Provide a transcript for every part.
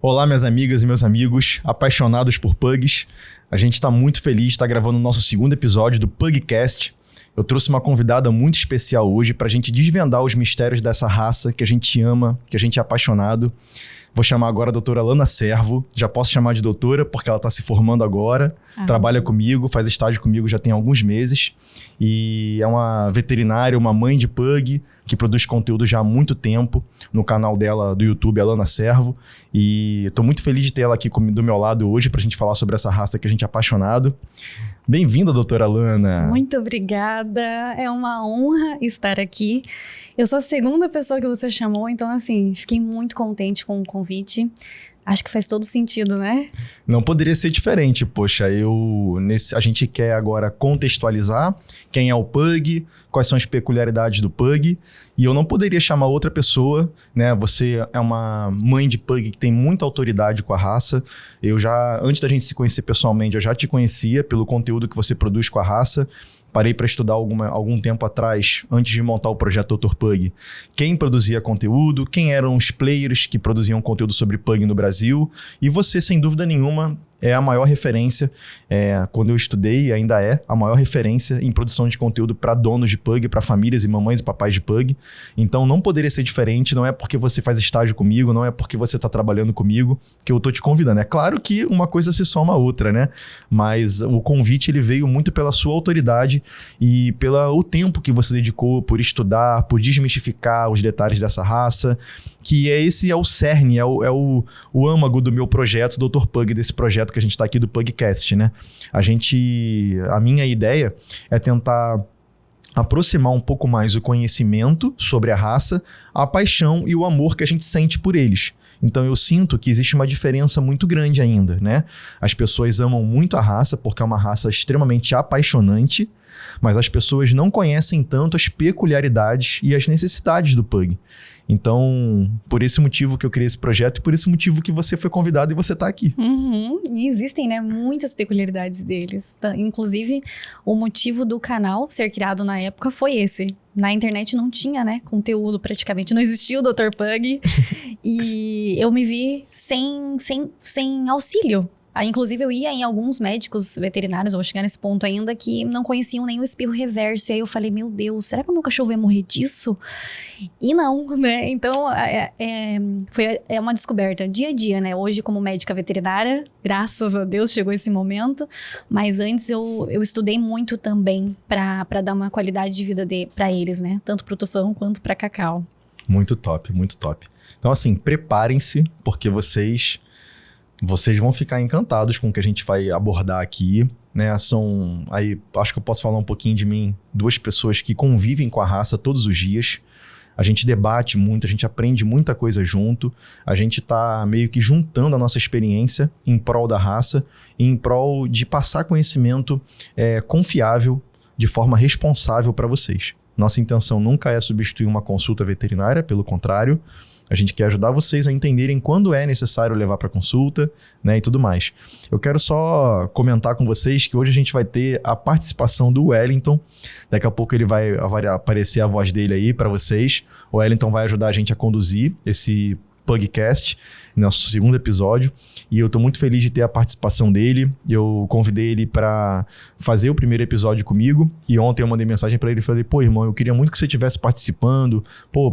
Olá, minhas amigas e meus amigos, apaixonados por pugs. A gente está muito feliz de estar gravando o nosso segundo episódio do PugCast. Eu trouxe uma convidada muito especial hoje para a gente desvendar os mistérios dessa raça que a gente ama, que a gente é apaixonado. Vou chamar agora a doutora Alana Servo. Já posso chamar de doutora porque ela está se formando agora. Trabalha comigo, faz estágio comigo já tem alguns meses. E é uma veterinária, uma mãe de pug, que produz conteúdo já há muito tempo no canal dela do YouTube, Alana Servo. E estou muito feliz de ter ela aqui do meu lado hoje para a gente falar sobre essa raça que a gente é apaixonado. Bem-vinda, doutora Alana. Muito obrigada. É uma honra estar aqui. Eu sou a segunda pessoa que você chamou, então, assim, fiquei muito contente com o convite. Acho que faz todo sentido, né? Não poderia ser diferente, poxa. A gente quer agora contextualizar quem é o pug, quais são as peculiaridades do pug. E eu não poderia chamar outra pessoa, né? Você é uma mãe de pug que tem muita autoridade com a raça. Antes da gente se conhecer pessoalmente, eu já te conhecia pelo conteúdo que você produz com a raça. Parei para estudar algum tempo atrás, antes de montar o projeto Dr. Pug, quem produzia conteúdo, quem eram os players que produziam conteúdo sobre pug no Brasil. E você, sem dúvida nenhuma, é a maior referência, quando eu estudei, ainda é a maior referência em produção de conteúdo para donos de pug, para famílias e mamães e papais de pug. Então não poderia ser diferente, não é porque você faz estágio comigo, não é porque você está trabalhando comigo que eu estou te convidando. É claro que uma coisa se soma a outra, né? Mas o convite ele veio muito pela sua autoridade e pelo tempo que você dedicou por estudar, por desmistificar os detalhes dessa raça, que esse é o cerne, é o âmago do meu projeto, Dr. Pug, desse projeto que a gente está aqui do PugCast, né? A minha ideia é tentar aproximar um pouco mais o conhecimento sobre a raça, a paixão e o amor que a gente sente por eles. Então eu sinto que existe uma diferença muito grande ainda, né? As pessoas amam muito a raça porque é uma raça extremamente apaixonante, mas as pessoas não conhecem tanto as peculiaridades e as necessidades do pug. Então, por esse motivo que eu criei esse projeto e por esse motivo que você foi convidado e você está aqui. E existem, né, muitas peculiaridades deles. Inclusive, o motivo do canal ser criado na época foi esse. Na internet não tinha, né, conteúdo praticamente. Não existia o Dr. Pug. E eu me vi sem auxílio. Inclusive, eu ia em alguns médicos veterinários, vou chegar nesse ponto ainda, que não conheciam nem o espirro reverso. E aí eu falei, meu Deus, será que o meu cachorro vai morrer disso? E não, né? Então, é uma descoberta dia a dia, né? Hoje, como médica veterinária, graças a Deus chegou esse momento. Mas antes eu estudei muito também para dar uma qualidade de vida para eles, né? Tanto pro Tufão quanto pra Cacau. Muito top, muito top. Então, assim, preparem-se, porque vocês vão ficar encantados com o que a gente vai abordar aqui, né? Acho que eu posso falar um pouquinho de mim, 2 pessoas que convivem com a raça todos os dias. A gente debate muito, a gente aprende muita coisa junto. A gente tá meio que juntando a nossa experiência em prol da raça, em prol de passar conhecimento confiável, de forma responsável para vocês. Nossa intenção nunca é substituir uma consulta veterinária, pelo contrário. A gente quer ajudar vocês a entenderem quando é necessário levar para consulta, né, e tudo mais. Eu quero só comentar com vocês que hoje a gente vai ter a participação do Wellington. Daqui a pouco ele vai aparecer a voz dele aí para vocês. O Wellington vai ajudar a gente a conduzir esse PugCast, nosso segundo episódio, e eu tô muito feliz de ter a participação dele. Eu convidei ele para fazer o primeiro episódio comigo, e ontem eu mandei mensagem para ele e falei, pô, irmão, eu queria muito que você estivesse participando,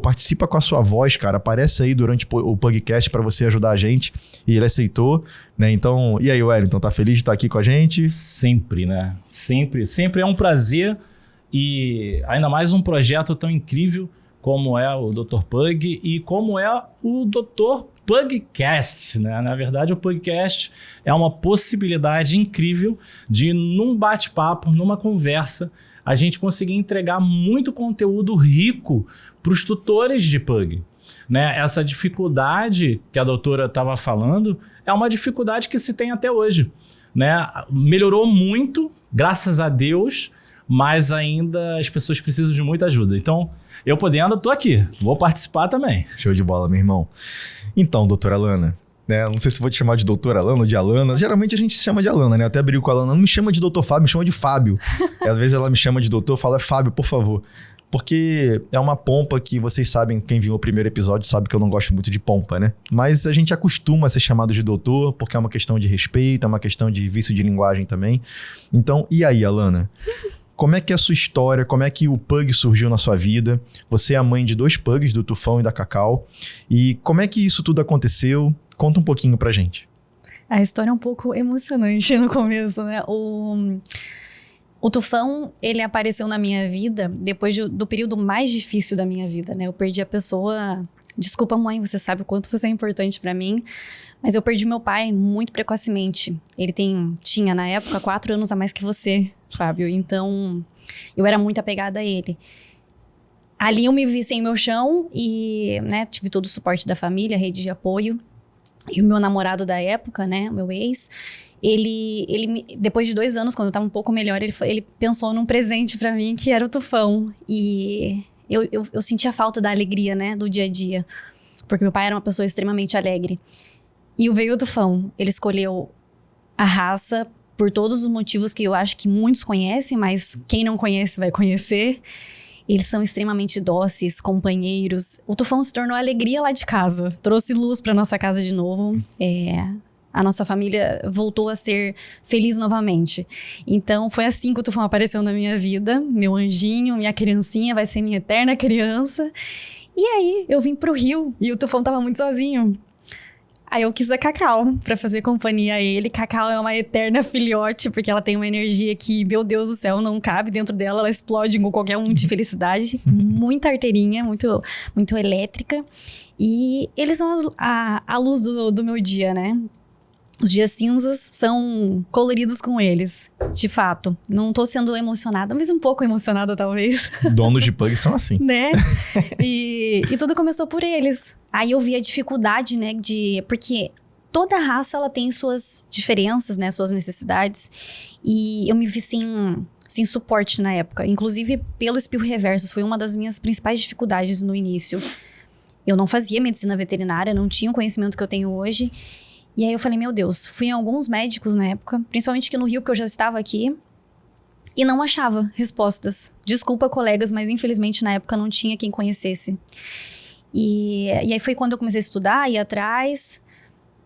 participa com a sua voz, cara, aparece aí durante o PugCast para você ajudar a gente, e ele aceitou, né? Então, e aí, Wellington, tá feliz de estar aqui com a gente? Sempre, né? Sempre é um prazer, e ainda mais um projeto tão incrível como é o Dr. Pug e como é o Dr. PugCast, né? Na verdade, o PugCast é uma possibilidade incrível de, num bate-papo, numa conversa, a gente conseguir entregar muito conteúdo rico para os tutores de Pug. Né? Essa dificuldade que a doutora estava falando é uma dificuldade que se tem até hoje. Né? Melhorou muito, graças a Deus, mas ainda as pessoas precisam de muita ajuda. Então, eu podendo, estou aqui. Vou participar também. Show de bola, meu irmão. Então, doutora Alana, né? Não sei se vou te chamar de doutora Alana ou de Alana. Geralmente a gente se chama de Alana, né? Eu até brigo com a Alana. Não me chama de doutor Fábio, me chama de Fábio. E às vezes ela me chama de doutor, eu falo, é Fábio, por favor. Porque é uma pompa que vocês sabem, quem viu o primeiro episódio sabe que eu não gosto muito de pompa, né? Mas a gente acostuma a ser chamado de doutor, porque é uma questão de respeito, é uma questão de vício de linguagem também. Então, e aí, Alana? Como é que é a sua história? Como é que o Pug surgiu na sua vida? Você é a mãe de 2 Pugs, do Tufão e da Cacau. E como é que isso tudo aconteceu? Conta um pouquinho pra gente. A história é um pouco emocionante no começo, né? O Tufão, ele apareceu na minha vida depois do período mais difícil da minha vida, né? Eu perdi a pessoa... Desculpa, mãe, você sabe o quanto você é importante pra mim. Mas eu perdi meu pai muito precocemente. Ele tinha, na época, 4 anos a mais que você, Fábio. Então, eu era muito apegada a ele. Ali eu me vi sem meu chão e, né, tive todo o suporte da família, rede de apoio. E o meu namorado da época, né, o meu ex... Ele depois de 2 anos, quando eu tava um pouco melhor, ele pensou num presente pra mim, que era o Tufão. E eu sentia falta da alegria, né, do dia a dia. Porque meu pai era uma pessoa extremamente alegre. E veio o Tufão. Ele escolheu a raça por todos os motivos que eu acho que muitos conhecem, mas quem não conhece vai conhecer. Eles são extremamente dóceis, companheiros. O Tufão se tornou alegria lá de casa. Trouxe luz pra nossa casa de novo. A nossa família voltou a ser feliz novamente. Então, foi assim que o Tufão apareceu na minha vida. Meu anjinho, minha criancinha, vai ser minha eterna criança. E aí, eu vim pro Rio e o Tufão tava muito sozinho. Aí eu quis a Cacau pra fazer companhia a ele. Cacau é uma eterna filhote, porque ela tem uma energia que, meu Deus do céu, não cabe dentro dela. Ela explode com qualquer um de felicidade. Muita arteirinha, muito, muito elétrica. E eles são a luz do meu dia, né? Os dias cinzas são coloridos com eles, de fato. Não tô sendo emocionada, mas um pouco emocionada, talvez. Donos de Pug são assim. Né? E tudo começou por eles. Aí eu vi a dificuldade, né, porque toda raça, ela tem suas diferenças, né, suas necessidades. E eu me vi sem suporte na época. Inclusive, pelo espirro reverso, foi uma das minhas principais dificuldades no início. Eu não fazia medicina veterinária, não tinha o conhecimento que eu tenho hoje. E aí eu falei, meu Deus, fui em alguns médicos na época, principalmente aqui no Rio, porque eu já estava aqui, e não achava respostas. Desculpa, colegas, mas infelizmente na época não tinha quem conhecesse. E aí foi quando eu comecei a estudar, ir atrás,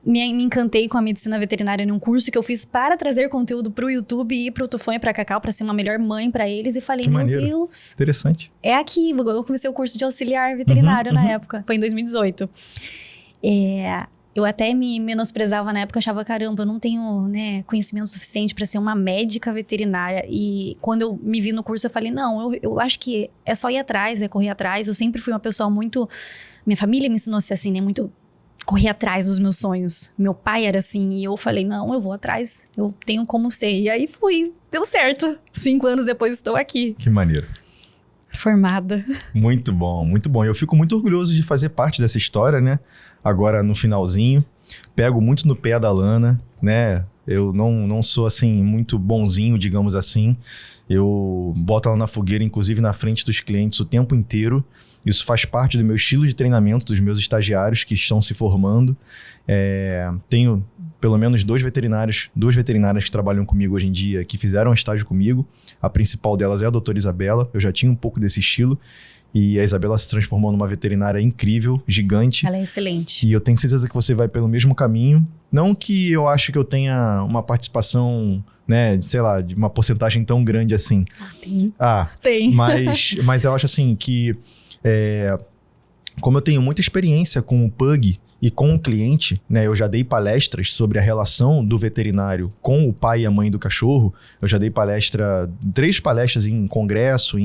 me encantei com a medicina veterinária num curso que eu fiz para trazer conteúdo pro YouTube e pro Tufão e pra Cacau, para ser uma melhor mãe para eles, e falei, meu Deus, interessante. É aqui, eu comecei o curso de auxiliar veterinário na época, foi em 2018. Eu até me menosprezava na época, achava, caramba, eu não tenho, né, conhecimento suficiente para ser uma médica veterinária. E quando eu me vi no curso, eu falei, não, eu acho que é só ir atrás, é correr atrás. Eu sempre fui uma pessoa muito... Minha família me ensinou a ser assim, né, muito correr atrás dos meus sonhos. Meu pai era assim, e eu falei, não, eu vou atrás, eu tenho como ser. E aí fui, deu certo. 5 anos depois estou aqui. Que maneiro. Formada. Muito bom, muito bom. Eu fico muito orgulhoso de fazer parte dessa história, né? Agora no finalzinho, pego muito no pé da Alana, né? Eu não sou assim muito bonzinho, digamos assim. Eu boto ela na fogueira, inclusive na frente dos clientes o tempo inteiro. Isso faz parte do meu estilo de treinamento dos meus estagiários que estão se formando. Tenho pelo menos 2 veterinárias que trabalham comigo hoje em dia, que fizeram estágio comigo. A principal delas é a doutora Isabela. Eu já tinha um pouco desse estilo. E a Isabela se transformou numa veterinária incrível, gigante. Ela é excelente. E eu tenho certeza que você vai pelo mesmo caminho. Não que eu acho que eu tenha uma participação, né, de, sei lá, de uma porcentagem tão grande assim. Tem. Tem. Mas eu acho assim que... como eu tenho muita experiência com o Pug e com o cliente, né? Eu já dei palestras sobre a relação do veterinário com o pai e a mãe do cachorro. Eu já dei 3 palestras em congresso,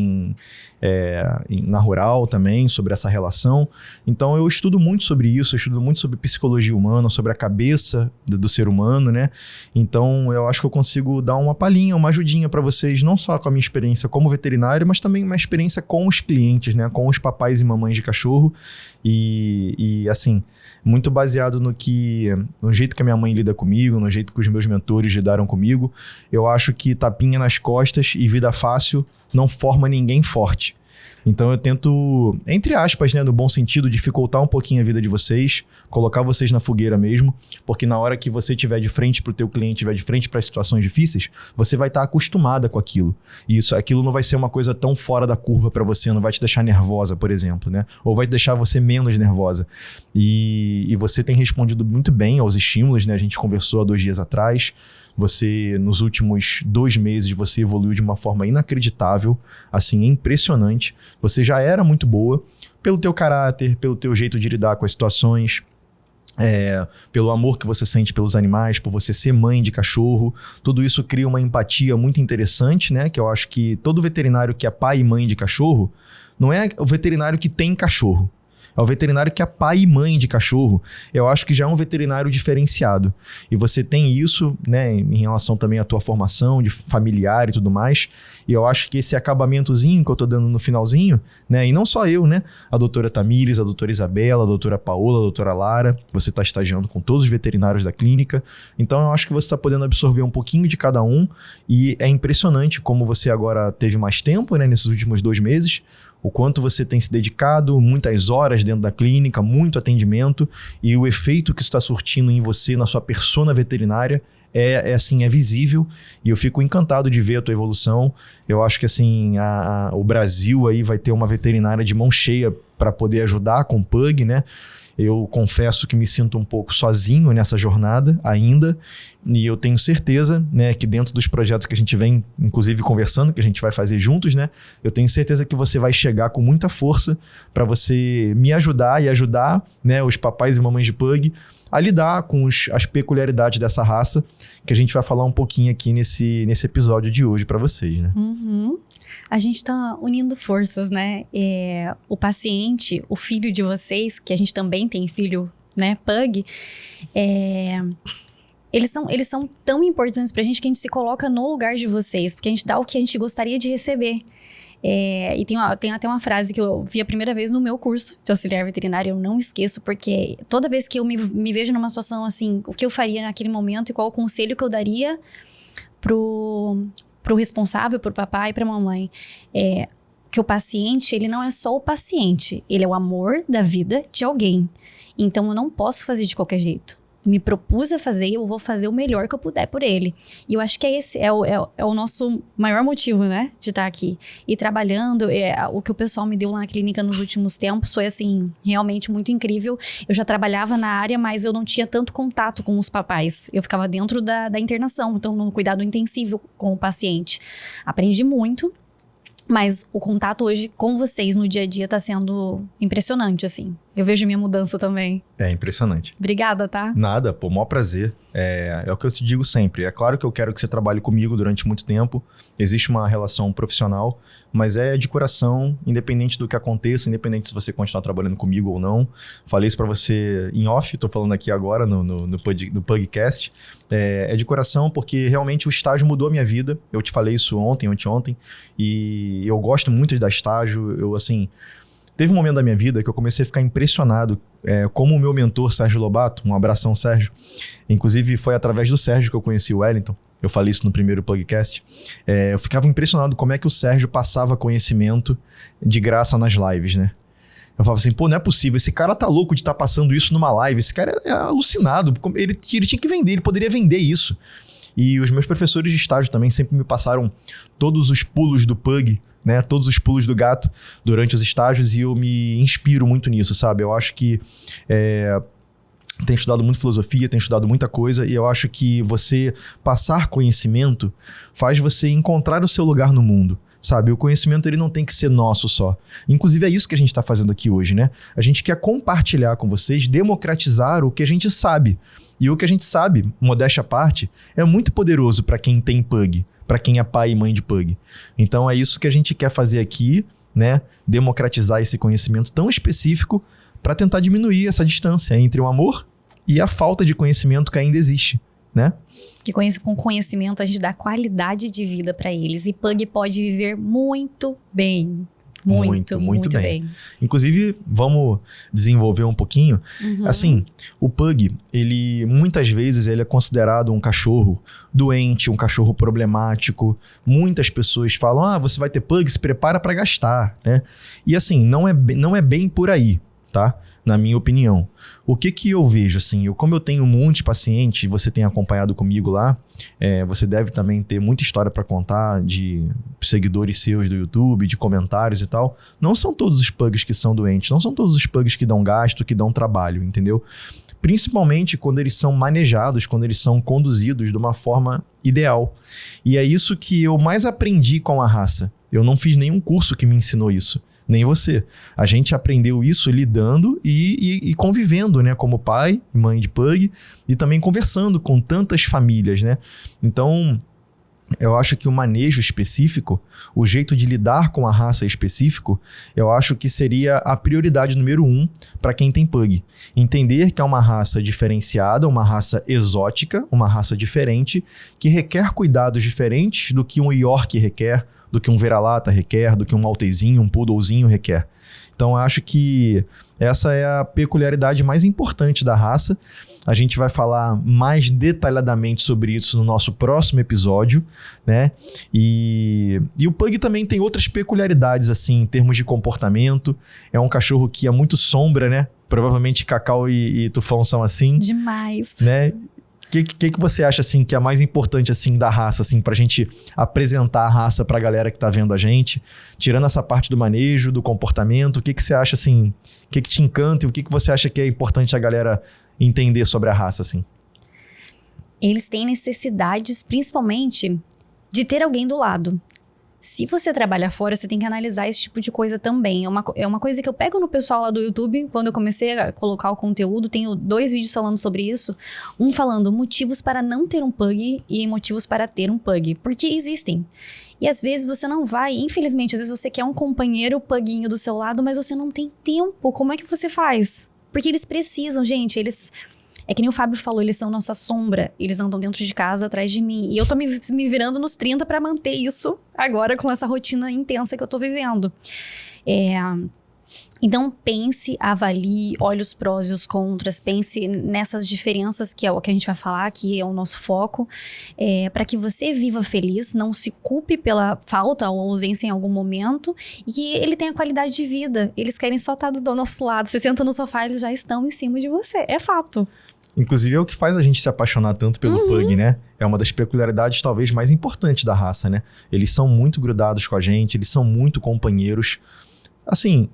na Rural também, sobre essa relação. Então eu estudo muito sobre isso, eu estudo muito sobre psicologia humana, sobre a cabeça do ser humano, né? Então eu acho que eu consigo dar uma palhinha, uma ajudinha para vocês, não só com a minha experiência como veterinário, mas também uma experiência com os clientes, né? Com os papais e mamães de cachorro. E assim, muito baseado no jeito que a minha mãe lida comigo, no jeito que os meus mentores lidaram comigo. Eu acho que tapinha nas costas e vida fácil não forma ninguém forte. Então eu tento, entre aspas, né, no bom sentido, dificultar um pouquinho a vida de vocês, colocar vocês na fogueira mesmo, porque na hora que você estiver de frente pro teu cliente, estiver de frente para situações difíceis, você vai estar acostumada com aquilo. E aquilo não vai ser uma coisa tão fora da curva para você, não vai te deixar nervosa, por exemplo, né? Ou vai deixar você menos nervosa. E você tem respondido muito bem aos estímulos, né? A gente conversou há 2 dias atrás. Você, nos últimos 2 meses, você evoluiu de uma forma inacreditável, assim, impressionante. Você já era muito boa pelo teu caráter, pelo teu jeito de lidar com as situações, pelo amor que você sente pelos animais, por você ser mãe de cachorro. Tudo isso cria uma empatia muito interessante, né? Que eu acho que todo veterinário que é pai e mãe de cachorro, não é o veterinário que tem cachorro. É o veterinário que é pai e mãe de cachorro. Eu acho que já é um veterinário diferenciado. E você tem isso, né, em relação também à tua formação de familiar e tudo mais. E eu acho que esse acabamentozinho que eu tô dando no finalzinho, né, e não só eu, né, a doutora Tamires, a doutora Isabela, a doutora Paola, a doutora Lara, você tá estagiando com todos os veterinários da clínica. Então eu acho que você tá podendo absorver um pouquinho de cada um. E é impressionante como você agora teve mais tempo, né, nesses últimos 2 meses. O quanto você tem se dedicado, muitas horas dentro da clínica, muito atendimento, e o efeito que isso está surtindo em você, na sua persona veterinária, é visível, e eu fico encantado de ver a tua evolução. Eu acho que assim, o Brasil aí vai ter uma veterinária de mão cheia para poder ajudar com o Pug, né? Eu confesso que me sinto um pouco sozinho nessa jornada ainda, e eu tenho certeza, né, que dentro dos projetos que a gente vem, inclusive conversando, que a gente vai fazer juntos, né, eu tenho certeza que você vai chegar com muita força para você me ajudar e ajudar, né, os papais e mamães de Pug a lidar com as peculiaridades dessa raça, que a gente vai falar um pouquinho aqui nesse episódio de hoje para vocês, né? Uhum. A gente tá unindo forças, né? O paciente, o filho de vocês, que a gente também tem filho, né, Pug, eles são tão importantes pra gente que a gente se coloca no lugar de vocês, porque a gente dá o que a gente gostaria de receber. E tem até uma frase que eu vi a primeira vez no meu curso de auxiliar veterinário, eu não esqueço, porque toda vez que eu me vejo numa situação assim, o que eu faria naquele momento e qual o conselho que eu daria pro responsável, pro papai e pra mamãe, que o paciente, ele não é só o paciente, ele é o amor da vida de alguém. Então eu não posso fazer de qualquer jeito. Me propus a fazer e eu vou fazer o melhor que eu puder por ele. E eu acho que esse é o nosso maior motivo, né, de estar aqui. E trabalhando, o que o pessoal me deu lá na clínica nos últimos tempos foi, assim, realmente muito incrível. Eu já trabalhava na área, mas eu não tinha tanto contato com os papais. Eu ficava dentro da internação, então no cuidado intensivo com o paciente. Aprendi muito. Mas o contato hoje com vocês no dia a dia tá sendo impressionante, assim. Eu vejo minha mudança também. É impressionante. Obrigada, tá? Nada, pô, maior prazer. É o que eu te digo sempre. É claro que eu quero que você trabalhe comigo durante muito tempo. Existe uma relação profissional, mas é de coração, independente do que aconteça, independente se você continuar trabalhando comigo ou não. Falei isso pra você em off, tô falando aqui agora no Pugcast. É de coração porque realmente o estágio mudou a minha vida. Eu te falei isso ontem, anteontem, e eu gosto muito de dar estágio. Teve um momento da minha vida que eu comecei a ficar impressionado como o meu mentor, Sérgio Lobato, um abração, Sérgio. Inclusive, foi através do Sérgio que eu conheci o Wellington. Eu falei isso no primeiro podcast. Eu ficava impressionado como é que o Sérgio passava conhecimento de graça nas lives, né? Eu falava assim, pô, não é possível, esse cara tá louco de estar passando isso numa live, esse cara é alucinado, ele tinha que vender, ele poderia vender isso. E os meus professores de estágio também sempre me passaram todos os pulos do Pug, né, todos os pulos do gato durante os estágios, e eu me inspiro muito nisso, sabe? Eu acho que tenho estudado muito filosofia, tenho estudado muita coisa, e eu acho que você passar conhecimento faz você encontrar o seu lugar no mundo, sabe? O conhecimento, ele não tem que ser nosso só. Inclusive é isso que a gente está fazendo aqui hoje, né? A gente quer compartilhar com vocês, democratizar o que a gente sabe. E o que a gente sabe, modéstia à parte, é muito poderoso para quem tem Pug, para quem é pai e mãe de Pug. Então é isso que a gente quer fazer aqui, né? Democratizar esse conhecimento tão específico para tentar diminuir essa distância entre o amor e a falta de conhecimento que ainda existe, né? Que com conhecimento a gente dá qualidade de vida para eles. E Pug pode viver muito bem. Muito bem. Inclusive, vamos desenvolver um pouquinho. Assim, o pug, ele muitas vezes ele é considerado um cachorro doente, um cachorro problemático. Muitas pessoas falam, você vai ter pug, se prepara para gastar, né? E assim, não é bem por aí, tá? Na minha opinião. O que eu vejo, assim, como eu tenho muitos pacientes, você tem acompanhado comigo lá, você deve também ter muita história para contar de seguidores seus do YouTube, de comentários e tal. Não são todos os pugs que são doentes, não são todos os pugs que dão gasto, que dão trabalho, entendeu? Principalmente quando eles são manejados, quando eles são conduzidos de uma forma ideal. E é isso que eu mais aprendi com a raça. Eu não fiz nenhum curso que me ensinou isso. Nem você. A gente aprendeu isso lidando e convivendo, né? Como pai e mãe de pug e também conversando com tantas famílias, né? Então, eu acho que o manejo específico, o jeito de lidar com a raça específico, eu acho que seria a prioridade número 1 para quem tem pug. Entender que é uma raça diferenciada, uma raça exótica, uma raça diferente, que requer cuidados diferentes do que um York requer, do que um vira-lata requer, do que um maltezinho, um poodlezinho requer. Então, eu acho que essa é a peculiaridade mais importante da raça. A gente vai falar mais detalhadamente sobre isso no nosso próximo episódio, né? E o pug também tem outras peculiaridades, assim, em termos de comportamento. É um cachorro que é muito sombra, né? Provavelmente Cacau e Tufão são assim. Demais. Né? O que você acha, assim, que é mais importante, assim, da raça, assim, pra gente apresentar a raça pra galera que tá vendo a gente? Tirando essa parte do manejo, do comportamento, o que você acha, assim, o que te encanta e o que você acha que é importante a galera entender sobre a raça, assim? Eles têm necessidades, principalmente, de ter alguém do lado. Se você trabalha fora, você tem que analisar esse tipo de coisa também. É uma coisa que eu pego no pessoal lá do YouTube, quando eu comecei a colocar o conteúdo, tenho 2 vídeos falando sobre isso. Um falando motivos para não ter um pug e motivos para ter um pug. Porque existem. E às vezes você não vai, infelizmente, às vezes você quer um companheiro puguinho do seu lado, mas você não tem tempo. Como é que você faz? Porque eles precisam, gente, é que nem o Fábio falou, eles são nossa sombra. Eles andam dentro de casa, atrás de mim. E eu tô me virando nos 30 pra manter isso agora com essa rotina intensa que eu tô vivendo. Então, pense, avalie, olhe os prós e os contras. Pense nessas diferenças que é o que a gente vai falar, que é o nosso foco. Para que você viva feliz, não se culpe pela falta ou ausência em algum momento. E que ele tenha qualidade de vida. Eles querem só estar do nosso lado. Você senta no sofá, eles já estão em cima de você. É fato. Inclusive é o que faz a gente se apaixonar tanto pelo pug, né? É uma das peculiaridades talvez mais importantes da raça, né? Eles são muito grudados com a gente, eles são muito companheiros. Assim,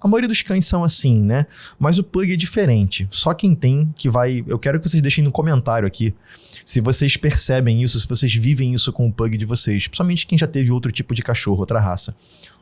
a maioria dos cães são assim, né? Mas o pug é diferente. Só quem tem que vai... Eu quero que vocês deixem no comentário aqui se vocês percebem isso, se vocês vivem isso com o pug de vocês. Principalmente quem já teve outro tipo de cachorro, outra raça.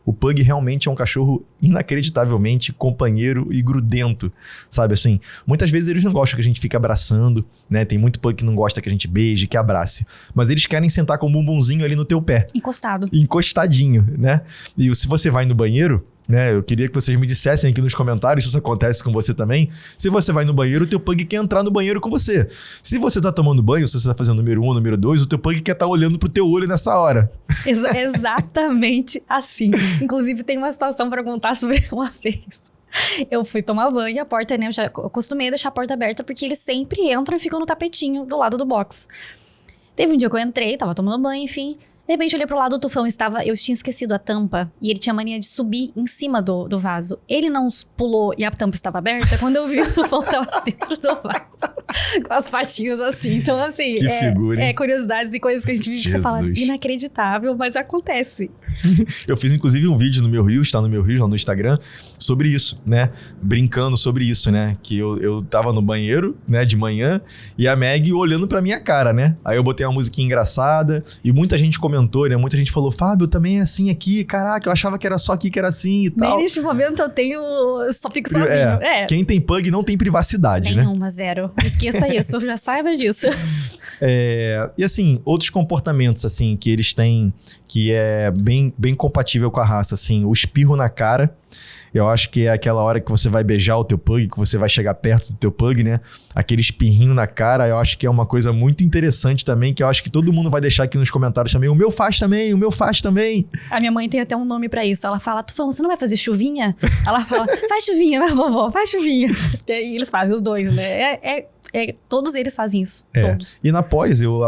O pug realmente é um cachorro inacreditavelmente companheiro e grudento, sabe assim? Muitas vezes eles não gostam que a gente fique abraçando, né? Tem muito pug que não gosta que a gente beije, que abrace. Mas eles querem sentar com o bumbumzinho ali no teu pé. Encostado. Encostadinho, né? E se você vai no banheiro, né? Eu queria que vocês me dissessem aqui nos comentários se isso acontece com você também. Se você vai no banheiro, o teu pug quer entrar no banheiro com você. Se você tá tomando banho, se você tá fazendo número 1, número 2, o teu pug quer estar olhando pro teu olho nessa hora. Exatamente assim. Inclusive, tem uma situação para contar sobre uma vez. Eu fui tomar banho e a porta, né? Eu costumei deixar a porta aberta porque eles sempre entram e ficam no tapetinho do lado do box. Teve um dia que eu entrei, tava tomando banho, enfim... De repente, eu olhei pro lado do Tufão, eu tinha esquecido a tampa e ele tinha mania de subir em cima do vaso. Ele não pulou e a tampa estava aberta, quando eu vi o Tufão tava dentro do vaso, com as patinhas assim. Então, assim, que figura, hein? Curiosidades e coisas que a gente vive que você fala, inacreditável, mas acontece. Eu fiz, inclusive, um vídeo no meu Reels, tá no meu Reels lá no Instagram, sobre isso, né? Brincando sobre isso, né? Que eu tava no banheiro, né, de manhã, e a Meg olhando pra minha cara, né? Aí eu botei uma musiquinha engraçada e muita gente comentou, né? Muita gente falou, Fábio, também é assim aqui. Caraca, eu achava que era só aqui que era assim e tal. Nem neste momento eu só fico sozinho. Quem tem pug não tem privacidade, nenhuma, né? Zero. esqueça isso, já saiba disso. E assim, outros comportamentos assim que eles têm, que é bem compatível com a raça, assim, o espirro na cara. Eu acho que é aquela hora que você vai beijar o teu pug, que você vai chegar perto do teu pug, né? Aquele espirrinho na cara, eu acho que é uma coisa muito interessante também, que eu acho que todo mundo vai deixar aqui nos comentários também. O meu faz também, o meu faz também. A minha mãe tem até um nome pra isso. Ela fala, Tufão, você não vai fazer chuvinha? Ela fala, faz chuvinha, né, vovó? Faz chuvinha. E eles fazem os dois, né? Todos eles fazem isso, todos. E na pós, eu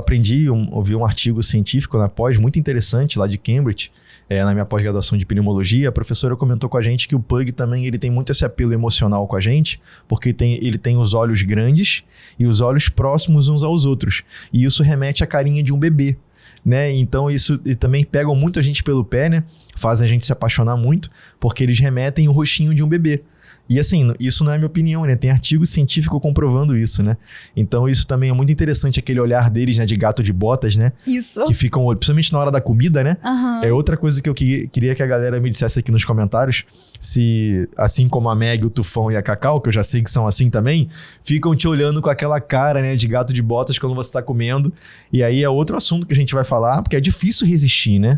ouvi um artigo científico na pós, muito interessante, lá de Cambridge, na minha pós-graduação de pneumologia. A professora comentou com a gente que o pug também ele tem muito esse apelo emocional com a gente, porque ele tem os olhos grandes e os olhos próximos uns aos outros. E isso remete à carinha de um bebê. Né? Então isso e também pegam muito a gente pelo pé, né? Fazem a gente se apaixonar muito, porque eles remetem o rostinho de um bebê. E assim, isso não é minha opinião, né? Tem artigo científico comprovando isso, né? Então isso também é muito interessante, aquele olhar deles, né? De gato de botas, né? Isso. Que ficam, principalmente na hora da comida, né? Uhum. É outra coisa que eu queria que a galera me dissesse aqui nos comentários, se, assim como a Meg, o Tufão e a Cacau, que eu já sei que são assim também, ficam te olhando com aquela cara, né? De gato de botas quando você tá comendo. E aí é outro assunto que a gente vai falar, porque é difícil resistir, né?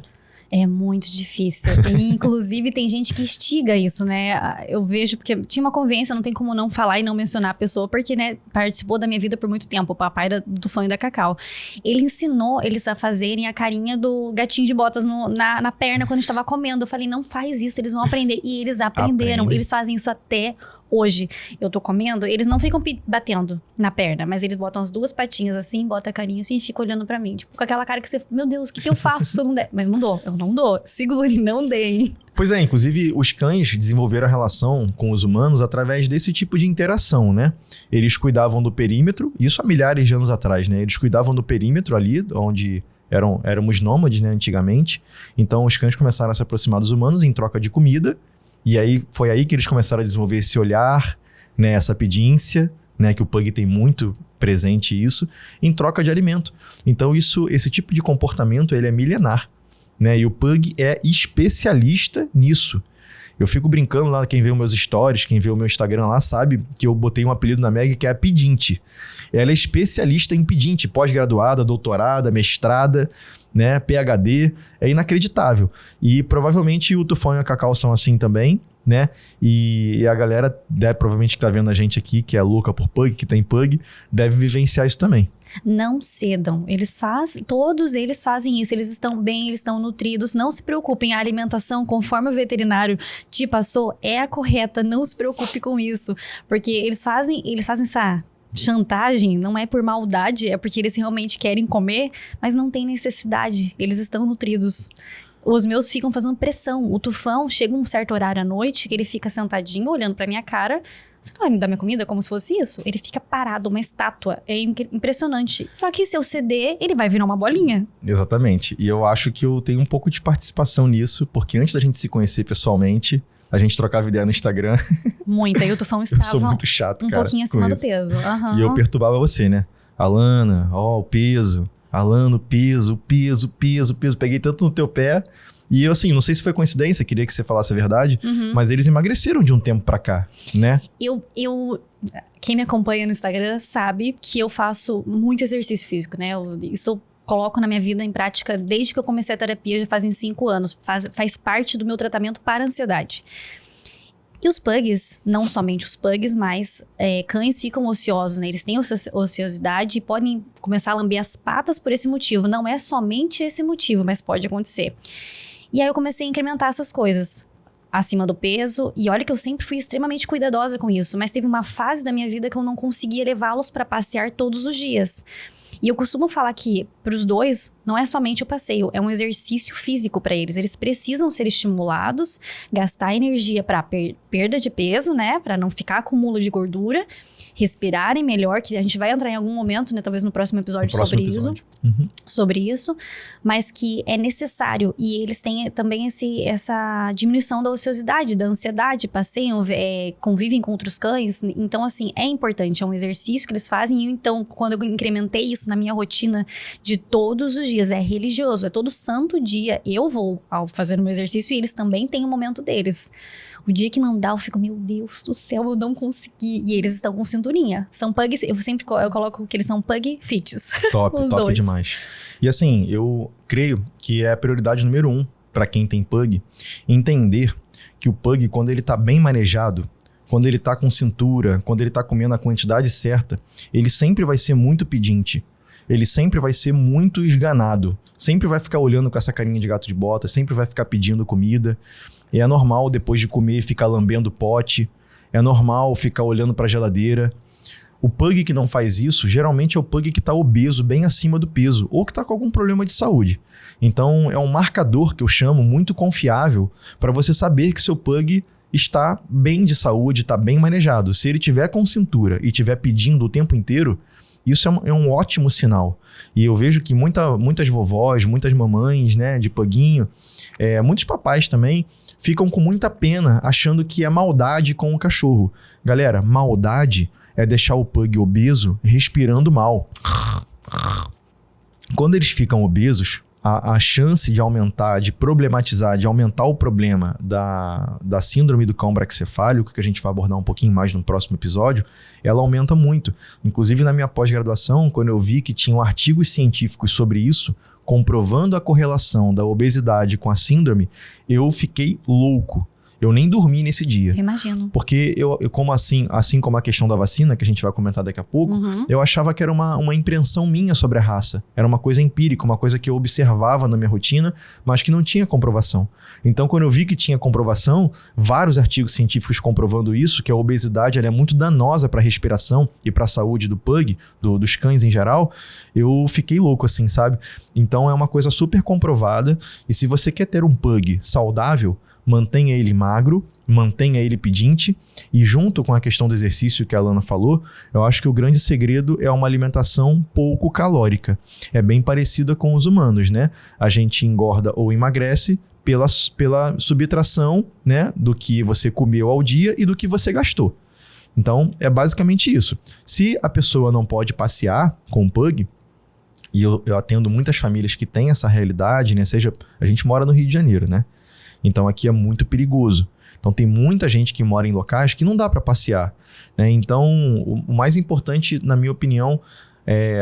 É muito difícil. E, inclusive, tem gente que instiga isso, né? Eu vejo, porque tinha uma convivência, não tem como não falar e não mencionar a pessoa, porque, né, participou da minha vida por muito tempo, o papai do Tufão e da Cacau. Ele ensinou eles a fazerem a carinha do gatinho de botas na perna quando a gente tava comendo. Eu falei, não faz isso, eles vão aprender. E eles aprenderam. Eles fazem isso até hoje. Eu tô comendo, eles não ficam batendo na perna, mas eles botam as duas patinhas assim, botam a carinha assim e ficam olhando pra mim. Tipo, com aquela cara que você, meu Deus, o que eu faço se eu não der? Mas eu não dou. Segure, não dê. Pois é, inclusive os cães desenvolveram a relação com os humanos através desse tipo de interação, né? Eles cuidavam do perímetro, isso há milhares de anos atrás, né? Eles cuidavam do perímetro ali, onde éramos nômades, né, antigamente. Então os cães começaram a se aproximar dos humanos em troca de comida. E aí foi aí que eles começaram a desenvolver esse olhar, né, essa pedência, né, que o pug tem muito presente isso, em troca de alimento. Então esse tipo de comportamento ele é milenar, né, e o pug é especialista nisso. Eu fico brincando lá, quem vê os meus stories, quem vê o meu Instagram lá sabe que eu botei um apelido na Meg que é a pedinte. Ela é especialista em pedinte, pós-graduada, doutorada, mestrada, né, PhD, é inacreditável. E provavelmente o Tufão e a Cacau são assim também, né? E a galera, provavelmente que tá vendo a gente aqui, que é louca por pug, que tem pug, deve vivenciar isso também. Não cedam, todos eles fazem isso, eles estão bem, eles estão nutridos, não se preocupem, a alimentação conforme o veterinário te passou é a correta, não se preocupe com isso, porque eles fazem essa chantagem, não é por maldade, é porque eles realmente querem comer, mas não tem necessidade, eles estão nutridos. Os meus ficam fazendo pressão, o Tufão chega um certo horário à noite, que ele fica sentadinho, olhando pra minha cara, você não vai me dar minha comida como se fosse isso? Ele fica parado, uma estátua. É impressionante. Só que se eu ceder, ele vai virar uma bolinha. Exatamente. E eu acho que eu tenho um pouco de participação nisso, porque antes da gente se conhecer pessoalmente, a gente trocava ideia no Instagram. Muita. E o Tufão estava eu sou muito chato, um cara, pouquinho acima do peso. Uhum. E eu perturbava você, né? Alana, o peso. Alana, peso. Peguei tanto no teu pé. E eu, assim, não sei se foi coincidência, queria que você falasse a verdade, mas eles emagreceram de um tempo pra cá, né? Quem me acompanha no Instagram sabe que eu faço muito exercício físico, né? Isso eu coloco na minha vida em prática desde que eu comecei a terapia, já fazem 5 anos. Faz parte do meu tratamento para ansiedade. E os pugs, não somente os pugs, mas cães ficam ociosos, né? Eles têm ociosidade e podem começar a lamber as patas por esse motivo. Não é somente esse motivo, mas pode acontecer. E aí eu comecei a incrementar essas coisas acima do peso. E olha que eu sempre fui extremamente cuidadosa com isso. Mas teve uma fase da minha vida que eu não conseguia levá-los para passear todos os dias. E eu costumo falar que para os dois não é somente o passeio, é um exercício físico para eles. Eles precisam ser estimulados, gastar energia para perda de peso, né? Para não ficar acúmulo de gordura, respirarem melhor, que a gente vai entrar em algum momento, né? Talvez no próximo episódio sobre isso, mas que é necessário. E eles têm também essa diminuição da ociosidade, da ansiedade, passeiam, convivem com outros cães. Então, assim, é importante, é um exercício que eles fazem. E então, quando eu incrementei isso na minha rotina de todos os dias, é religioso, é todo santo dia eu vou ao fazer o meu exercício e eles também têm o momento deles. O dia que não dá, eu fico, meu Deus do céu, eu não consegui. E eles estão com cinturinha. São pugs, eu coloco que eles são pug fits. Top, top demais. E assim, eu creio que é a prioridade número 1 para quem tem pug, entender que o pug, quando ele tá bem manejado, quando ele tá com cintura, quando ele tá comendo a quantidade certa, ele sempre vai ser muito pedinte. Ele sempre vai ser muito esganado. Sempre vai ficar olhando com essa carinha de gato de bota, sempre vai ficar pedindo comida. E é normal, depois de comer, ficar lambendo o pote. É normal ficar olhando para a geladeira. O pug que não faz isso, geralmente é o pug que está obeso, bem acima do peso, ou que está com algum problema de saúde. Então, é um marcador que eu chamo muito confiável para você saber que seu pug está bem de saúde, está bem manejado. Se ele tiver com cintura e estiver pedindo o tempo inteiro, isso é um ótimo sinal. E eu vejo que muitas vovós, muitas mamães, né, de puguinho, muitos papais também, ficam com muita pena, achando que é maldade com o cachorro. Galera, maldade é deixar o pug obeso respirando mal. Quando eles ficam obesos, a chance de aumentar, de problematizar, de aumentar o problema da síndrome do cão braquicefálico, que a gente vai abordar um pouquinho mais no próximo episódio, ela aumenta muito. Inclusive, na minha pós-graduação, quando eu vi que tinham artigos científicos sobre isso, comprovando a correlação da obesidade com a síndrome, eu fiquei louco. Eu nem dormi nesse dia. Imagino. Porque eu como assim como a questão da vacina, que a gente vai comentar daqui a pouco, eu achava que era uma impressão minha sobre a raça. Era uma coisa empírica, uma coisa que eu observava na minha rotina, mas que não tinha comprovação. Então, quando eu vi que tinha comprovação, vários artigos científicos comprovando isso, que a obesidade ela é muito danosa para a respiração e para a saúde do pug, dos cães em geral, eu fiquei louco assim, sabe? Então, é uma coisa super comprovada. E se você quer ter um pug saudável, mantenha ele magro, mantenha ele pedinte, e junto com a questão do exercício que a Alana falou, eu acho que o grande segredo é uma alimentação pouco calórica. É bem parecida com os humanos, né? A gente engorda ou emagrece pela subtração, né, do que você comeu ao dia e do que você gastou. Então, é basicamente isso. Se a pessoa não pode passear com o pug, e eu atendo muitas famílias que têm essa realidade, né? Seja, a gente mora no Rio de Janeiro, né? Então aqui é muito perigoso. Então tem muita gente que mora em locais que não dá para passear, né? Então o mais importante, na minha opinião,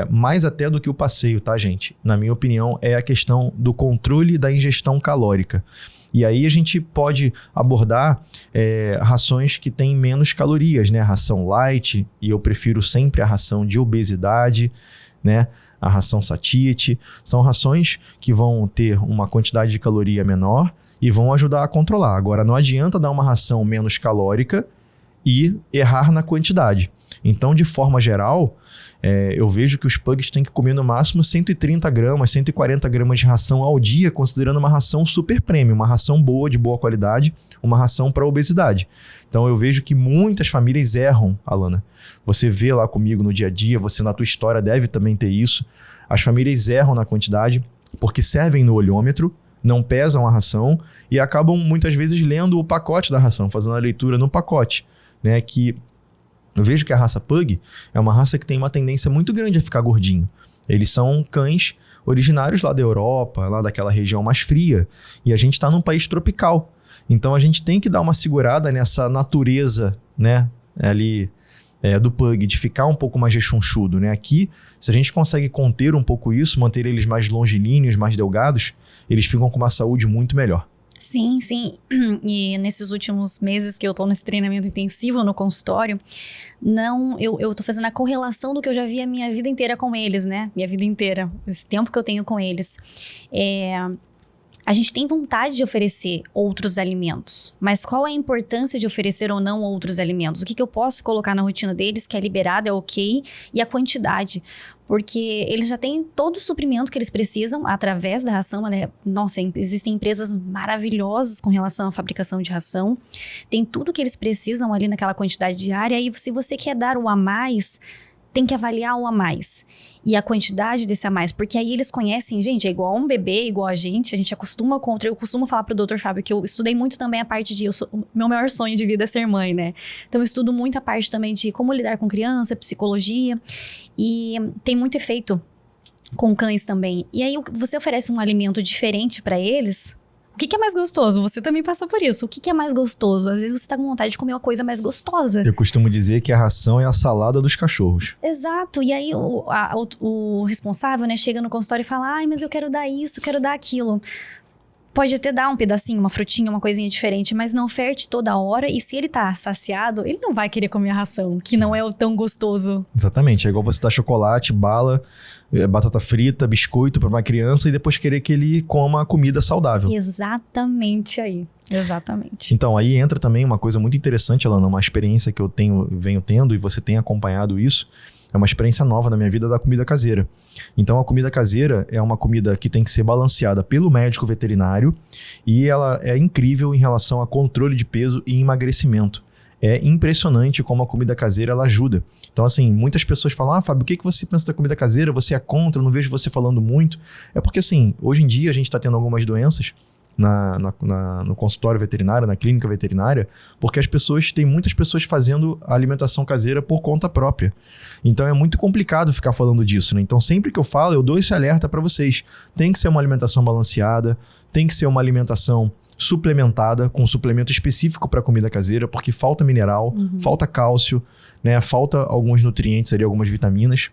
mais até do que o passeio, tá, gente? Na minha opinião, é a questão do controle da ingestão calórica. E aí a gente pode abordar rações que têm menos calorias, né? A ração light, e eu prefiro sempre a ração de obesidade, né? A ração satiety. São rações que vão ter uma quantidade de caloria menor e vão ajudar a controlar. Agora, não adianta dar uma ração menos calórica e errar na quantidade. Então, de forma geral, eu vejo que os pugs têm que comer no máximo 130 gramas, 140 gramas de ração ao dia, considerando uma ração super premium, uma ração boa, de boa qualidade, uma ração para obesidade. Então, eu vejo que muitas famílias erram, Alana. Você vê lá comigo no dia a dia, você na tua história deve também ter isso. As famílias erram na quantidade porque servem no olhômetro, não pesam a ração e acabam muitas vezes lendo o pacote da ração, fazendo a leitura no pacote, né? Que eu vejo que a raça Pug é uma raça que tem uma tendência muito grande a ficar gordinho. Eles são cães originários lá da Europa, lá daquela região mais fria, e a gente está num país tropical. Então a gente tem que dar uma segurada nessa natureza, né, ali do Pug, de ficar um pouco mais rechonchudo, né? Aqui, se a gente consegue conter um pouco isso, manter eles mais longilíneos, mais delgados, eles ficam com uma saúde muito melhor. Sim, sim. E nesses últimos meses que eu tô nesse treinamento intensivo no consultório, eu tô fazendo a correlação do que eu já vi a minha vida inteira com eles, né? Minha vida inteira, esse tempo que eu tenho com eles. A gente tem vontade de oferecer outros alimentos, mas qual é a importância de oferecer ou não outros alimentos? O que eu posso colocar na rotina deles que é liberado, é ok, e a quantidade? Porque eles já têm todo o suprimento que eles precisam através da ração. Nossa, existem empresas maravilhosas com relação à fabricação de ração. Tem tudo que eles precisam ali naquela quantidade diária. E se você quer dar o a mais, tem que avaliar o a mais e a quantidade desse a mais, porque aí eles conhecem, gente, é igual um bebê, igual a gente acostuma com outro. Eu costumo falar pro Dr. Fábio que eu estudei muito também a parte de, meu maior sonho de vida é ser mãe, né? Então eu estudo muito a parte também de como lidar com criança, psicologia, e tem muito efeito com cães também. E aí você oferece um alimento diferente para eles, O que é mais gostoso? Você também passa por isso. O que é mais gostoso? Às vezes você tá com vontade de comer uma coisa mais gostosa. Eu costumo dizer que a ração é a salada dos cachorros. Exato. E aí o responsável, né, chega no consultório e fala: ai, mas eu quero dar isso, quero dar aquilo. Pode até dar um pedacinho, uma frutinha, uma coisinha diferente, mas não oferte toda hora. E se ele tá saciado, ele não vai querer comer a ração, que não é o tão gostoso. Exatamente. É igual você dar chocolate, bala, batata frita, biscoito para uma criança e depois querer que ele coma comida saudável. Exatamente aí. Exatamente. Então, aí entra também uma coisa muito interessante, Alana, uma experiência que eu venho tendo e você tem acompanhado isso. É uma experiência nova na minha vida da comida caseira. Então, a comida caseira é uma comida que tem que ser balanceada pelo médico veterinário e ela é incrível em relação a controle de peso e emagrecimento. É impressionante como a comida caseira ela ajuda. Então, assim, muitas pessoas falam: Fábio, o que você pensa da comida caseira? Você é contra? Eu não vejo você falando muito. É porque, assim, hoje em dia a gente está tendo algumas doenças no consultório veterinário, na clínica veterinária, porque tem muitas pessoas fazendo a alimentação caseira por conta própria. Então é muito complicado ficar falando disso, né? Então sempre que eu falo, eu dou esse alerta para vocês. Tem que ser uma alimentação balanceada, tem que ser uma alimentação suplementada, com um suplemento específico para comida caseira, porque falta mineral, falta cálcio, né? Falta alguns nutrientes ali, algumas vitaminas.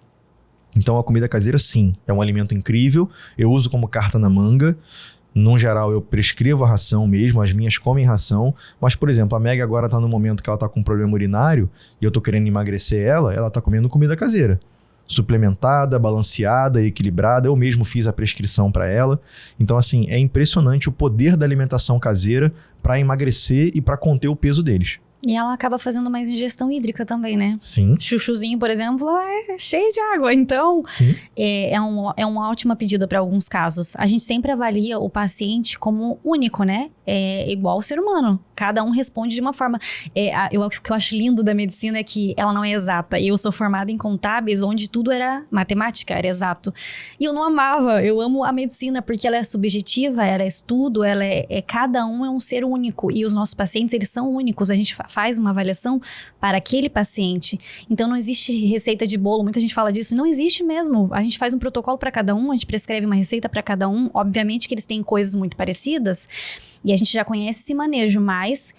Então a comida caseira, sim, é um alimento incrível. Eu uso como carta na manga. No geral, eu prescrevo a ração mesmo, as minhas comem ração. Mas, por exemplo, a Meg agora tá no momento que ela tá com um problema urinário e eu tô querendo emagrecer ela tá comendo comida caseira. Suplementada, balanceada, equilibrada. Eu mesmo fiz a prescrição para ela. Então, assim, é impressionante o poder da alimentação caseira para emagrecer e para conter o peso deles. E ela acaba fazendo mais ingestão hídrica também, né? Sim. Chuchuzinho, por exemplo, é cheio de água. Então, sim, é uma ótima pedida para alguns casos. A gente sempre avalia o paciente como único, né? É igual ao ser humano. Cada um responde de uma forma. O que eu acho lindo da medicina é que ela não é exata. Eu sou formada em contábeis, onde tudo era matemática, era exato. E eu não amava. Eu amo a medicina porque ela é subjetiva, ela é estudo, cada um é um ser único. E os nossos pacientes, eles são únicos. A gente faz uma avaliação para aquele paciente. Então, não existe receita de bolo. Muita gente fala disso. Não existe mesmo. A gente faz um protocolo para cada um, a gente prescreve uma receita para cada um. Obviamente que eles têm coisas muito parecidas e a gente já conhece esse manejo, mas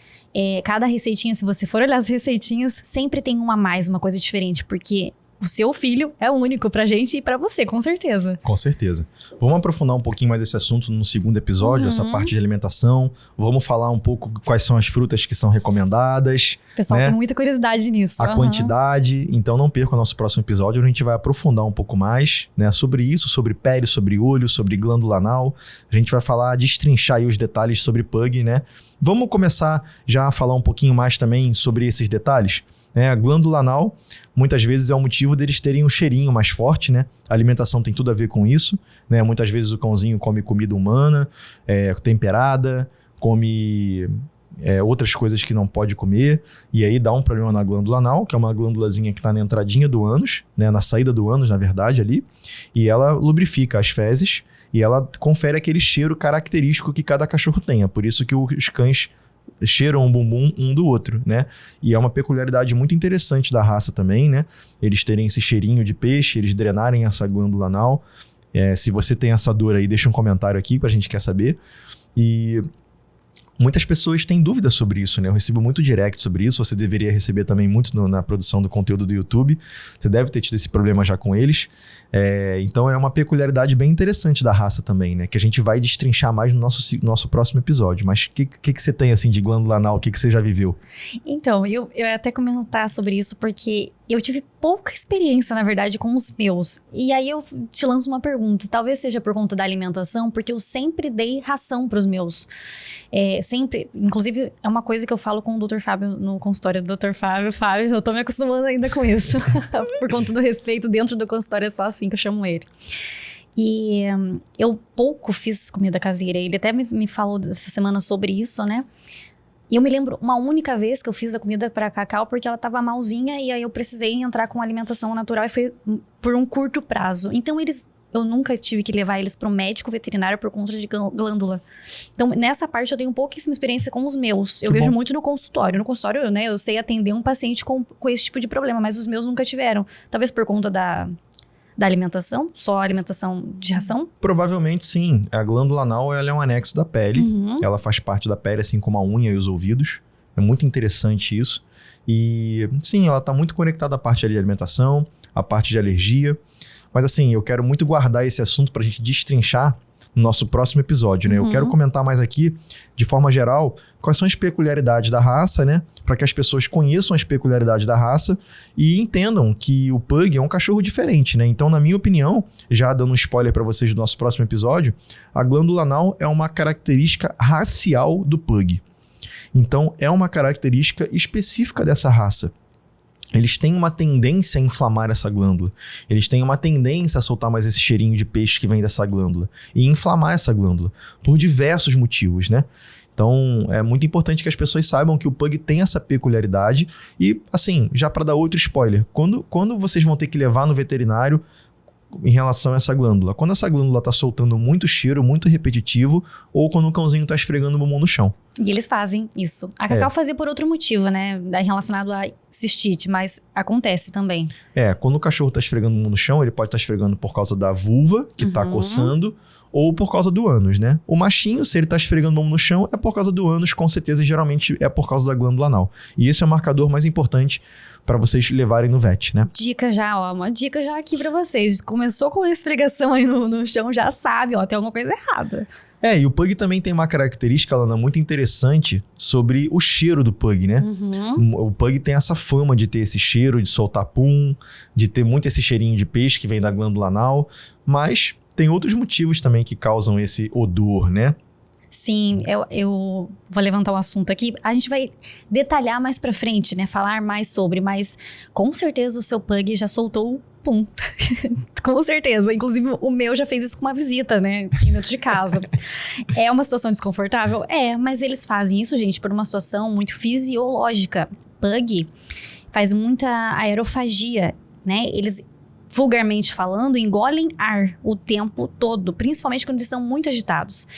cada receitinha, se você for olhar as receitinhas, sempre tem uma a mais, uma coisa diferente, porque o seu filho é único pra gente e pra você, com certeza. Com certeza. Vamos aprofundar um pouquinho mais esse assunto no segundo episódio, essa parte de alimentação. Vamos falar um pouco quais são as frutas que são recomendadas. O pessoal tem muita curiosidade nisso. A quantidade. Então não perca o nosso próximo episódio, onde a gente vai aprofundar um pouco mais, né, sobre isso, sobre pele, sobre olho, sobre glândula anal. A gente vai falar, destrinchar aí os detalhes sobre pug, né? Vamos começar já a falar um pouquinho mais também sobre esses detalhes. A glândula anal, muitas vezes é o motivo deles terem um cheirinho mais forte, né? A alimentação tem tudo a ver com isso, né? Muitas vezes o cãozinho come comida humana, temperada, come outras coisas que não pode comer, e aí dá um problema na glândula anal, que é uma glândulazinha que está na entradinha do ânus, né? Na saída do ânus, na verdade, ali, e ela lubrifica as fezes, e ela confere aquele cheiro característico que cada cachorro tem. É por isso que os cães cheiram o bumbum um do outro, né? E é uma peculiaridade muito interessante da raça também, né? Eles terem esse cheirinho de peixe, eles drenarem essa glândula anal. Se você tem essa dor aí, deixa um comentário aqui que a gente quer saber. E muitas pessoas têm dúvidas sobre isso, né? Eu recebo muito direct sobre isso. Você deveria receber também muito na produção do conteúdo do YouTube. Você deve ter tido esse problema já com eles. Então é uma peculiaridade bem interessante da raça também, né? Que a gente vai destrinchar mais no nosso próximo episódio. Mas o que você tem assim de glândula anal? O que você já viveu? Então, eu ia até comentar sobre isso porque eu tive pouca experiência, na verdade, com os meus. E aí eu te lanço uma pergunta. Talvez seja por conta da alimentação, porque eu sempre dei ração para os meus. Sempre, inclusive, é uma coisa que eu falo com o Dr. Fábio no consultório do Dr. Fábio. Eu tô me acostumando ainda com isso. Por conta do respeito, dentro do consultório é só assim que eu chamo ele. E eu pouco fiz comida caseira. Ele até me falou essa semana sobre isso, né? E eu me lembro uma única vez que eu fiz a comida para Cacau porque ela tava malzinha e aí eu precisei entrar com alimentação natural e foi por um curto prazo. Então eu nunca tive que levar eles para um médico veterinário por conta de glândula. Então, nessa parte, eu tenho pouquíssima experiência com os meus. Eu vejo muito no consultório. No consultório, né, eu sei atender um paciente com esse tipo de problema, mas os meus nunca tiveram. Talvez por conta da da alimentação? Só alimentação de ração? Provavelmente sim. A glândula anal ela é um anexo da pele. Ela faz parte da pele, assim como a unha e os ouvidos. É muito interessante isso. E sim, ela está muito conectada à parte de alimentação, à parte de alergia. Mas assim, eu quero muito guardar esse assunto para a gente destrinchar no nosso próximo episódio, né? Eu quero comentar mais aqui, de forma geral, quais são as peculiaridades da raça, né? Para que as pessoas conheçam as peculiaridades da raça e entendam que o Pug é um cachorro diferente, né? Então, na minha opinião, já dando um spoiler para vocês do nosso próximo episódio, a glândula anal é uma característica racial do Pug. Então, é uma característica específica dessa raça. Eles têm uma tendência a inflamar essa glândula. Eles têm uma tendência a soltar mais esse cheirinho de peixe que vem dessa glândula. E inflamar essa glândula. Por diversos motivos, né? Então, é muito importante que as pessoas saibam que o Pug tem essa peculiaridade. E, assim, já para dar outro spoiler. Quando vocês vão ter que levar no veterinário em relação a essa glândula? Quando essa glândula está soltando muito cheiro, muito repetitivo, ou quando o cãozinho está esfregando o bumbum no chão. E eles fazem isso. A Cacau fazia por outro motivo, né? Relacionado a cistite, mas acontece também. Quando o cachorro está esfregando o bumbum no chão, ele pode estar esfregando por causa da vulva, que está coçando, ou por causa do ânus, né? O machinho, se ele está esfregando o bumbum no chão, é por causa do ânus, com certeza, e geralmente é por causa da glândula anal. E esse é o marcador mais importante para vocês levarem no vet, né? Dica já, ó, uma dica já aqui para vocês. Começou com a esfregação aí no chão, já sabe, ó, tem alguma coisa errada. E o Pug também tem uma característica, Alana, muito interessante sobre o cheiro do Pug, né? O Pug tem essa fama de ter esse cheiro, de soltar pum, de ter muito esse cheirinho de peixe que vem da glândula anal, mas tem outros motivos também que causam esse odor, né? Sim, eu vou levantar um assunto aqui. A gente vai detalhar mais pra frente, né? Falar mais sobre, mas com certeza o seu Pug já soltou pum. Com certeza. Inclusive, o meu já fez isso com uma visita, né? Assim, dentro de casa. É uma situação desconfortável? É, mas eles fazem isso, gente, por uma situação muito fisiológica. Pug faz muita aerofagia, né? Eles, vulgarmente falando, engolem ar o tempo todo, principalmente quando eles são muito agitados.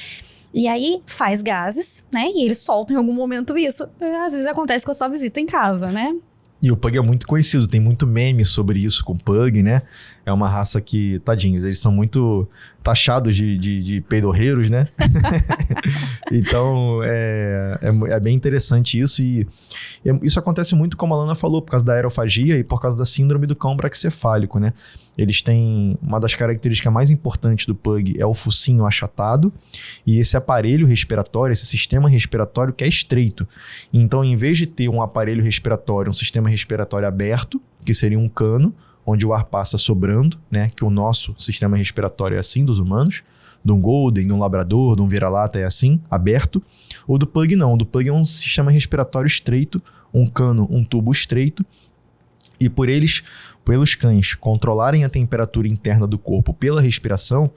E aí, faz gases, né? E eles soltam em algum momento isso. Às vezes acontece com a sua visita em casa, né? E o Pug é muito conhecido, tem muito meme sobre isso com o Pug, né? É uma raça que, tadinhos, eles são muito taxados de peidorreiros, né? Então, é bem interessante isso. E isso acontece muito, como a Alana falou, por causa da aerofagia e por causa da síndrome do cão braquicefálico, né? Eles têm... Uma das características mais importantes do Pug é o focinho achatado e esse aparelho respiratório, esse sistema respiratório que é estreito. Então, em vez de ter um aparelho respiratório, um sistema respiratório aberto, que seria um cano, onde o ar passa sobrando, né? Que o nosso sistema respiratório é assim dos humanos, de um Golden, de um Labrador, de um vira-lata é assim, aberto. O do Pug não, o do Pug é um sistema respiratório estreito, um cano, um tubo estreito, e pelos cães controlarem a temperatura interna do corpo pela respiração,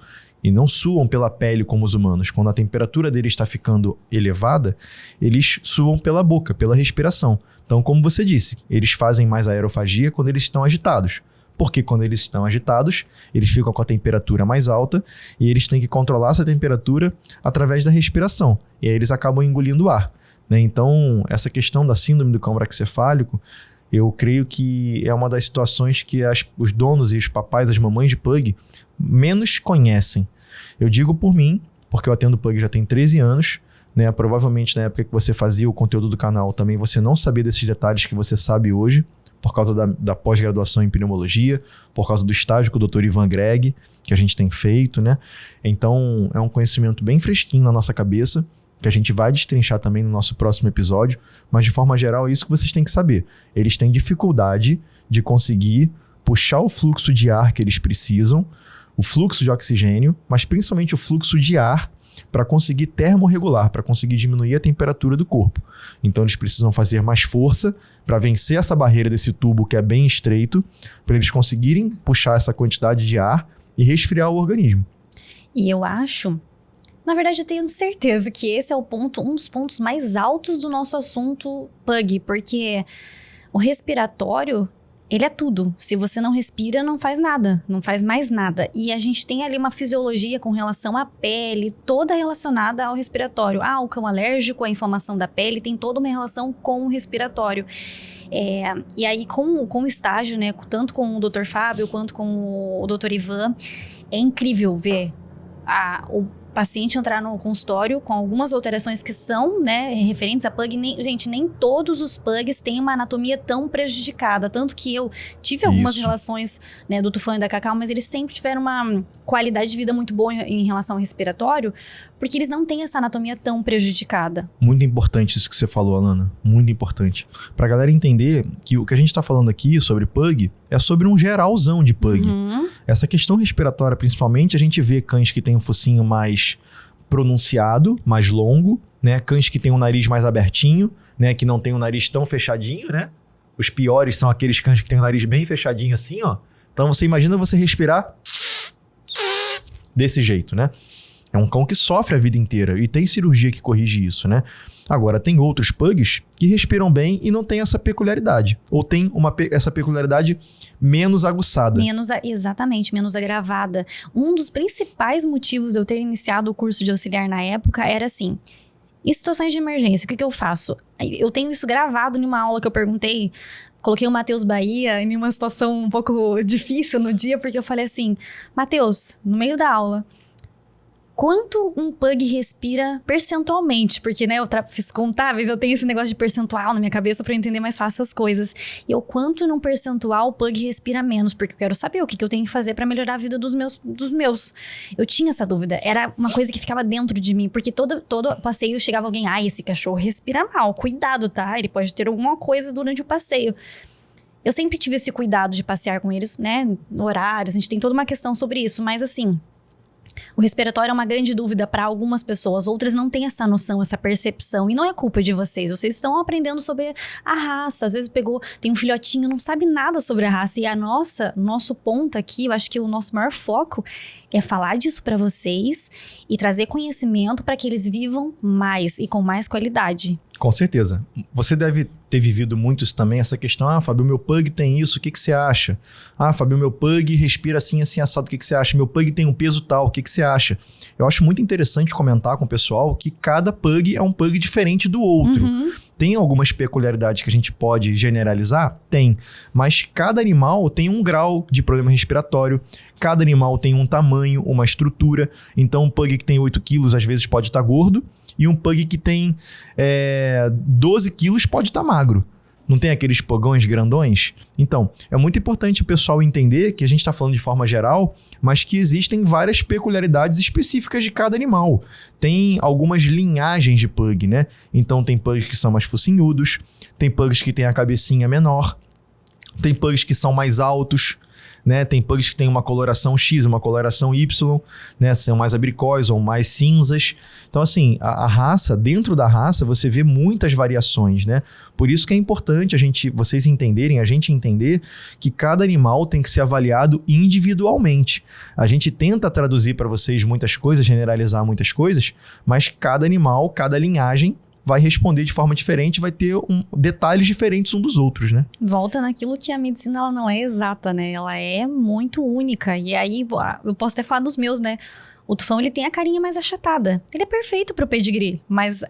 e não suam pela pele como os humanos. Quando a temperatura deles está ficando elevada, eles suam pela boca, pela respiração. Então, como você disse, eles fazem mais aerofagia quando eles estão agitados. Porque quando eles estão agitados, eles ficam com a temperatura mais alta e eles têm que controlar essa temperatura através da respiração. E aí eles acabam engolindo ar, né? Então, essa questão da síndrome do cão braquicefálico, eu creio que é uma das situações que os donos e os papais, as mamães de Pug, menos conhecem. Eu digo por mim, porque eu atendo Pug já tem 13 anos, né? Provavelmente na época que você fazia o conteúdo do canal também você não sabia desses detalhes que você sabe hoje, por causa da pós-graduação em pneumologia, por causa do estágio com o Dr. Ivan Greg, que a gente tem feito, né? Então, é um conhecimento bem fresquinho na nossa cabeça, que a gente vai destrinchar também no nosso próximo episódio, mas de forma geral é isso que vocês têm que saber. Eles têm dificuldade de conseguir puxar o fluxo de ar que eles precisam, o fluxo de oxigênio, mas principalmente o fluxo de ar para conseguir termorregular, para conseguir diminuir a temperatura do corpo. Então eles precisam fazer mais força para vencer essa barreira desse tubo que é bem estreito, para eles conseguirem puxar essa quantidade de ar e resfriar o organismo. E eu acho, na verdade eu tenho certeza que esse é um dos pontos mais altos do nosso assunto Pug, porque o respiratório Ele é tudo. Se você não respira, não faz nada. Não faz mais nada. E a gente tem ali uma fisiologia com relação à pele, toda relacionada ao respiratório. O cão alérgico, a inflamação da pele, tem toda uma relação com o respiratório. E aí, com o estágio, né, tanto com o Dr. Fábio quanto com o Dr. Ivan, é incrível ver o paciente entrar no consultório com algumas alterações que são, né, referentes a pug. Nem todos os pugs têm uma anatomia tão prejudicada. Tanto que eu tive algumas relações, né, do Tufão e da Cacau, mas eles sempre tiveram uma qualidade de vida muito boa em relação ao respiratório, porque eles não têm essa anatomia tão prejudicada. Muito importante isso que você falou, Alana. Muito importante. Pra galera entender que o que a gente tá falando aqui sobre pug é sobre um geralzão de pug. Essa questão respiratória, principalmente, a gente vê cães que têm um focinho mais pronunciado, mais longo, né? Cães que têm um nariz mais abertinho, né? Que não tem um nariz tão fechadinho, né? Os piores são aqueles cães que têm o nariz bem fechadinho assim, ó. Então você imagina você respirar desse jeito, né? É um cão que sofre a vida inteira e tem cirurgia que corrige isso, né? Agora, tem outros pugs que respiram bem e não tem essa peculiaridade. Ou tem essa peculiaridade menos aguçada. Exatamente, menos agravada. Um dos principais motivos de eu ter iniciado o curso de auxiliar na época era assim: em situações de emergência, o que eu faço? Eu tenho isso gravado em uma aula que eu perguntei. Coloquei o Matheus Bahia em uma situação um pouco difícil no dia, porque eu falei assim: Matheus, no meio da aula, quanto um pug respira percentualmente? Porque, né, eu fiz contáveis, eu tenho esse negócio de percentual na minha cabeça para entender mais fácil as coisas. E o quanto num percentual o pug respira menos? Porque eu quero saber o que eu tenho que fazer para melhorar a vida dos meus. Eu tinha essa dúvida. Era uma coisa que ficava dentro de mim. Porque todo passeio chegava alguém: esse cachorro respira mal. Cuidado, tá? Ele pode ter alguma coisa durante o passeio. Eu sempre tive esse cuidado de passear com eles, né? No horário, a gente tem toda uma questão sobre isso. Mas assim, o respiratório é uma grande dúvida para algumas pessoas, outras não têm essa noção, essa percepção, e não é culpa de vocês estão aprendendo sobre a raça. Às vezes tem um filhotinho, não sabe nada sobre a raça, e nosso ponto aqui, eu acho que o nosso maior foco é falar disso para vocês e trazer conhecimento para que eles vivam mais e com mais qualidade. Com certeza. Você deve ter vivido muito isso também, essa questão: Fábio, meu pug tem isso, o que você acha? Fábio, meu pug respira assim, assim, assado, o que você acha? Meu pug tem um peso tal, o que você acha? Eu acho muito interessante comentar com o pessoal que cada pug é um pug diferente do outro. Tem algumas peculiaridades que a gente pode generalizar? Tem. Mas cada animal tem um grau de problema respiratório, cada animal tem um tamanho, uma estrutura. Então, um pug que tem 8 quilos às vezes pode estar gordo, e um pug que tem 12 quilos pode estar magro. Não tem aqueles pugões grandões? Então, é muito importante o pessoal entender que a gente está falando de forma geral, mas que existem várias peculiaridades específicas de cada animal. Tem algumas linhagens de pug, né? Então, tem pugs que são mais focinhudos, tem pugs que têm a cabecinha menor, tem pugs que são mais altos, né? Tem pugs que têm uma coloração X, uma coloração Y, né? São mais abricós ou mais cinzas. Então, assim, a raça, dentro da raça, você vê muitas variações, né? Por isso que é importante vocês entenderem, a gente entender que cada animal tem que ser avaliado individualmente. A gente tenta traduzir para vocês muitas coisas, generalizar muitas coisas, mas cada animal, cada linhagem vai responder de forma diferente, vai ter detalhes diferentes um dos outros, né? Volta naquilo que a medicina ela não é exata, né? Ela é muito única. E aí, eu posso até falar dos meus, né? O Tufão, ele tem a carinha mais achatada. Ele é perfeito pro pedigree, mas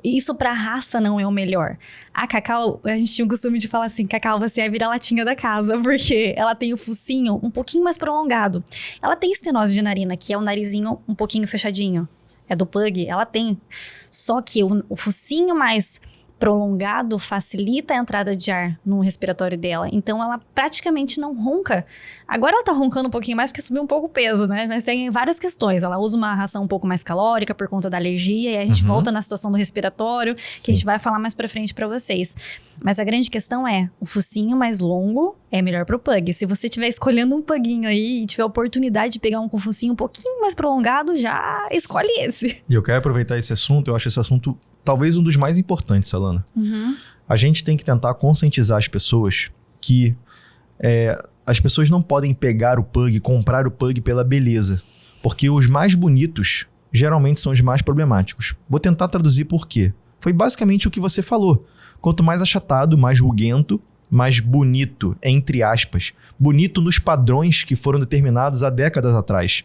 isso pra raça não é o melhor. A Cacau, a gente tinha o costume de falar assim: Cacau, você é a vira-latinha da casa, porque ela tem o focinho um pouquinho mais prolongado. Ela tem estenose de narina, que é o narizinho um pouquinho fechadinho. É do pug, ela tem. Só que o focinho mais prolongado facilita a entrada de ar no respiratório dela. Então, ela praticamente não ronca. Agora ela tá roncando um pouquinho mais porque subiu um pouco o peso, né? Mas tem várias questões. Ela usa uma ração um pouco mais calórica por conta da alergia. E aí a gente volta na situação do respiratório, que a gente vai falar mais pra frente pra vocês. Mas a grande questão é, o focinho mais longo é melhor pro pug. Se você estiver escolhendo um puguinho aí e tiver a oportunidade de pegar um com focinho um pouquinho mais prolongado, já escolhe esse. E eu quero aproveitar esse assunto, eu acho esse assunto talvez um dos mais importantes, Alana. A gente tem que tentar conscientizar as pessoas que as pessoas não podem pegar o pug, comprar o pug pela beleza. Porque os mais bonitos geralmente são os mais problemáticos. Vou tentar traduzir por quê. Foi basicamente o que você falou. Quanto mais achatado, mais ruguento, mais bonito, entre aspas. Bonito nos padrões que foram determinados há décadas atrás.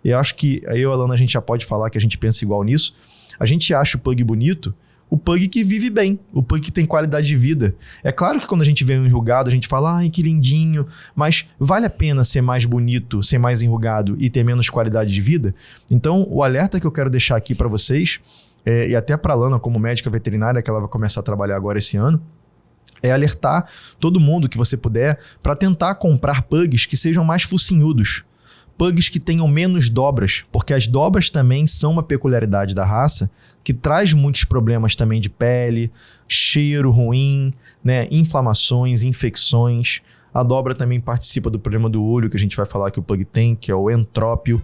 Eu acho que eu e a Alana, a gente já pode falar que a gente pensa igual nisso. A gente acha o pug bonito, o pug que vive bem, o pug que tem qualidade de vida. É claro que quando a gente vê um enrugado, a gente fala, ai, que lindinho, mas vale a pena ser mais bonito, ser mais enrugado e ter menos qualidade de vida? Então, o alerta que eu quero deixar aqui para vocês, e até para a Alana como médica veterinária, que ela vai começar a trabalhar agora esse ano, é alertar todo mundo que você puder para tentar comprar pugs que sejam mais focinhudos. Pugs que tenham menos dobras, porque as dobras também são uma peculiaridade da raça que traz muitos problemas também de pele, cheiro ruim, né, inflamações, infecções. A dobra também participa do problema do olho, que a gente vai falar que o pug tem, que é o entrópio.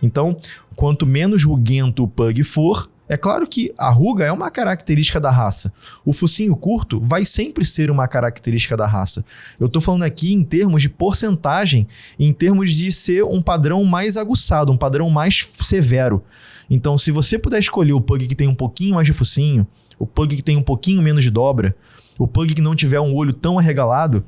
Então, quanto menos ruguento o pug for, é claro que a ruga é uma característica da raça. O focinho curto vai sempre ser uma característica da raça. Eu estou falando aqui em termos de porcentagem, em termos de ser um padrão mais aguçado, um padrão mais severo. Então, se você puder escolher o pug que tem um pouquinho mais de focinho, o pug que tem um pouquinho menos de dobra, o pug que não tiver um olho tão arregalado,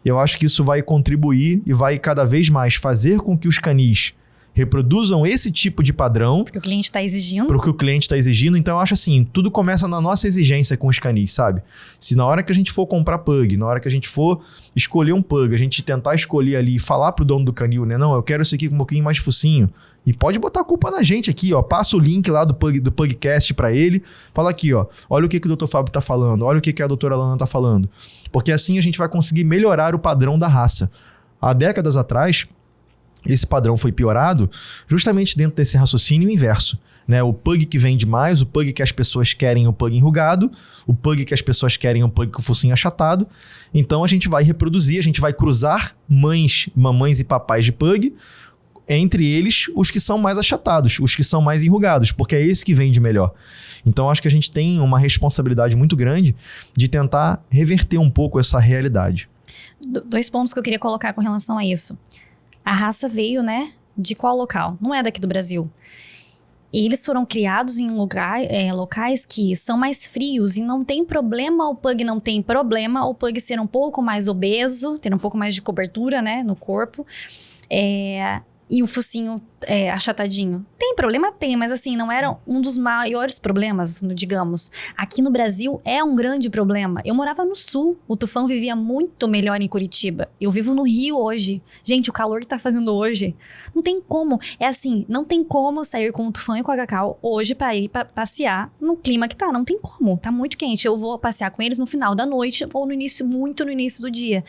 eu acho que isso vai contribuir e vai cada vez mais fazer com que os canis reproduzam esse tipo de padrão. Porque o cliente está exigindo. Porque o cliente está exigindo. Então, eu acho assim, tudo começa na nossa exigência com os canis, sabe? Se na hora que a gente for comprar pug, na hora que a gente for escolher um pug, a gente tentar escolher ali e falar pro dono do canil, né? Não, eu quero esse aqui com um pouquinho mais de focinho. E pode botar a culpa na gente aqui, ó. Passa o link lá do Pugcast para ele. Fala aqui, ó. Olha o que o Dr. Fábio tá falando. Olha o que a doutora Alana tá falando. Porque assim a gente vai conseguir melhorar o padrão da raça. Há décadas atrás, esse padrão foi piorado justamente dentro desse raciocínio inverso, né? O pug que vende mais, o pug que as pessoas querem o pug enrugado, o pug que as pessoas querem o pug com o focinho achatado. Então a gente vai reproduzir, a gente vai cruzar mamães e papais de pug, entre eles os que são mais achatados, os que são mais enrugados, porque é esse que vende melhor. Então acho que a gente tem uma responsabilidade muito grande de tentar reverter um pouco essa realidade. 2 pontos que eu queria colocar com relação a isso. A raça veio, né, de qual local? Não é daqui do Brasil. E eles foram criados em locais que são mais frios e não tem problema, o pug não tem problema, o pug ser um pouco mais obeso, ter um pouco mais de cobertura, né, no corpo, e o focinho achatadinho. Tem problema? Tem, mas assim, não era um dos maiores problemas, digamos. Aqui no Brasil é um grande problema. Eu morava no sul, o tufão vivia muito melhor em Curitiba. Eu vivo no Rio hoje. Gente, o calor que tá fazendo hoje, não tem como. É assim, não tem como sair com o tufão e com a Cacau hoje para ir passear no clima que tá. Não tem como, tá muito quente. Eu vou passear com eles no final da noite ou muito no início do dia.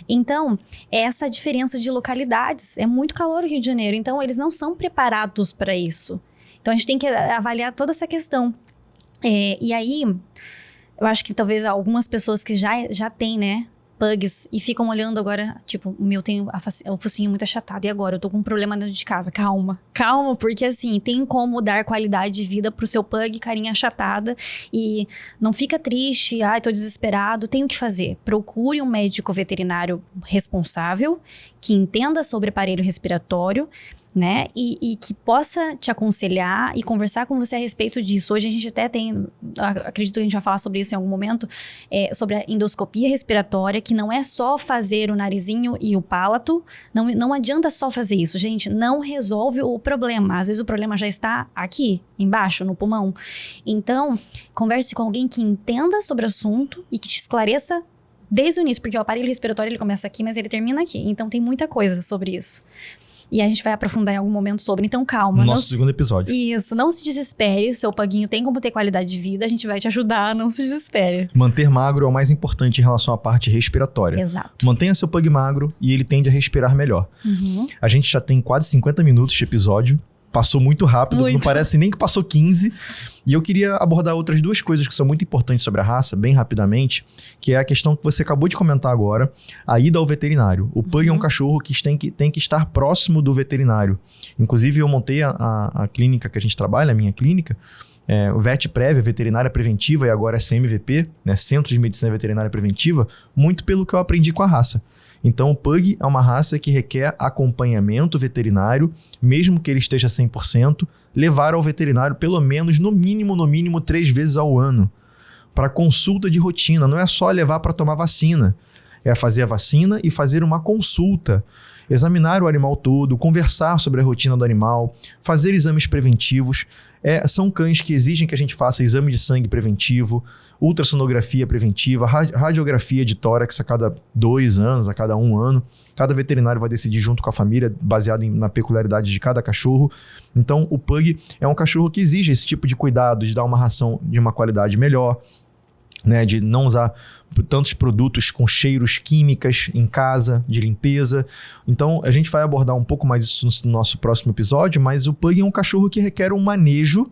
Então, essa diferença de localidades, é muito calor no Rio de Janeiro, então eles não são preparados para isso. Então, a gente tem que avaliar toda essa questão. E aí, eu acho que talvez algumas pessoas que já têm, né, pugs e ficam olhando agora, tipo, o meu tem o focinho muito achatado e agora eu tô com um problema dentro de casa. Calma, porque assim, tem como dar qualidade de vida pro seu pug, carinha achatada, e não fica triste, ai, tô desesperado, tem o que fazer. Procure um médico veterinário responsável, que entenda sobre aparelho respiratório, né, e que possa te aconselhar e conversar com você a respeito disso. Hoje a gente até tem, acredito que a gente vai falar sobre isso em algum momento, sobre a endoscopia respiratória, que não é só fazer o narizinho e o palato, não adianta só fazer isso, gente, não resolve o problema, às vezes o problema já está aqui, embaixo, no pulmão. Então, converse com alguém que entenda sobre o assunto e que te esclareça desde o início, porque o aparelho respiratório ele começa aqui, mas ele termina aqui, então tem muita coisa sobre isso. E a gente vai aprofundar em algum momento sobre. Então, calma. Nosso segundo episódio. Isso. Não se desespere. Seu puguinho tem como ter qualidade de vida. A gente vai te ajudar. Não se desespere. Manter magro é o mais importante em relação à parte respiratória. Exato. Mantenha seu pug magro e ele tende a respirar melhor. Uhum. A gente já tem quase 50 minutos de episódio. Passou muito rápido, não parece nem que passou 15. E eu queria abordar outras 2 coisas que são muito importantes sobre a raça, bem rapidamente, que é a questão que você acabou de comentar agora, a ida ao veterinário. O pug é um cachorro que tem que estar próximo do veterinário. Inclusive, eu montei a clínica que a gente trabalha, a minha clínica, o VetPrev, Veterinária Preventiva, e agora é CMVP, né, Centro de Medicina Veterinária Preventiva, muito pelo que eu aprendi com a raça. Então, o pug é uma raça que requer acompanhamento veterinário, mesmo que ele esteja 100%, levar ao veterinário pelo menos, no mínimo, 3 vezes ao ano. para consulta de rotina. Não é só levar para tomar vacina. É fazer a vacina e fazer uma consulta. Examinar o animal todo, conversar sobre a rotina do animal, fazer exames preventivos. São cães que exigem que a gente faça exame de sangue preventivo, ultrassonografia preventiva, radiografia de tórax a cada 2 anos, a cada 1 ano. Cada veterinário vai decidir junto com a família, baseado na peculiaridade de cada cachorro. Então, o Pug é um cachorro que exige esse tipo de cuidado, de dar uma ração de uma qualidade melhor, né, de não usar tantos produtos com cheiros químicas em casa, de limpeza. Então, a gente vai abordar um pouco mais isso no nosso próximo episódio, mas o Pug é um cachorro que requer um manejo,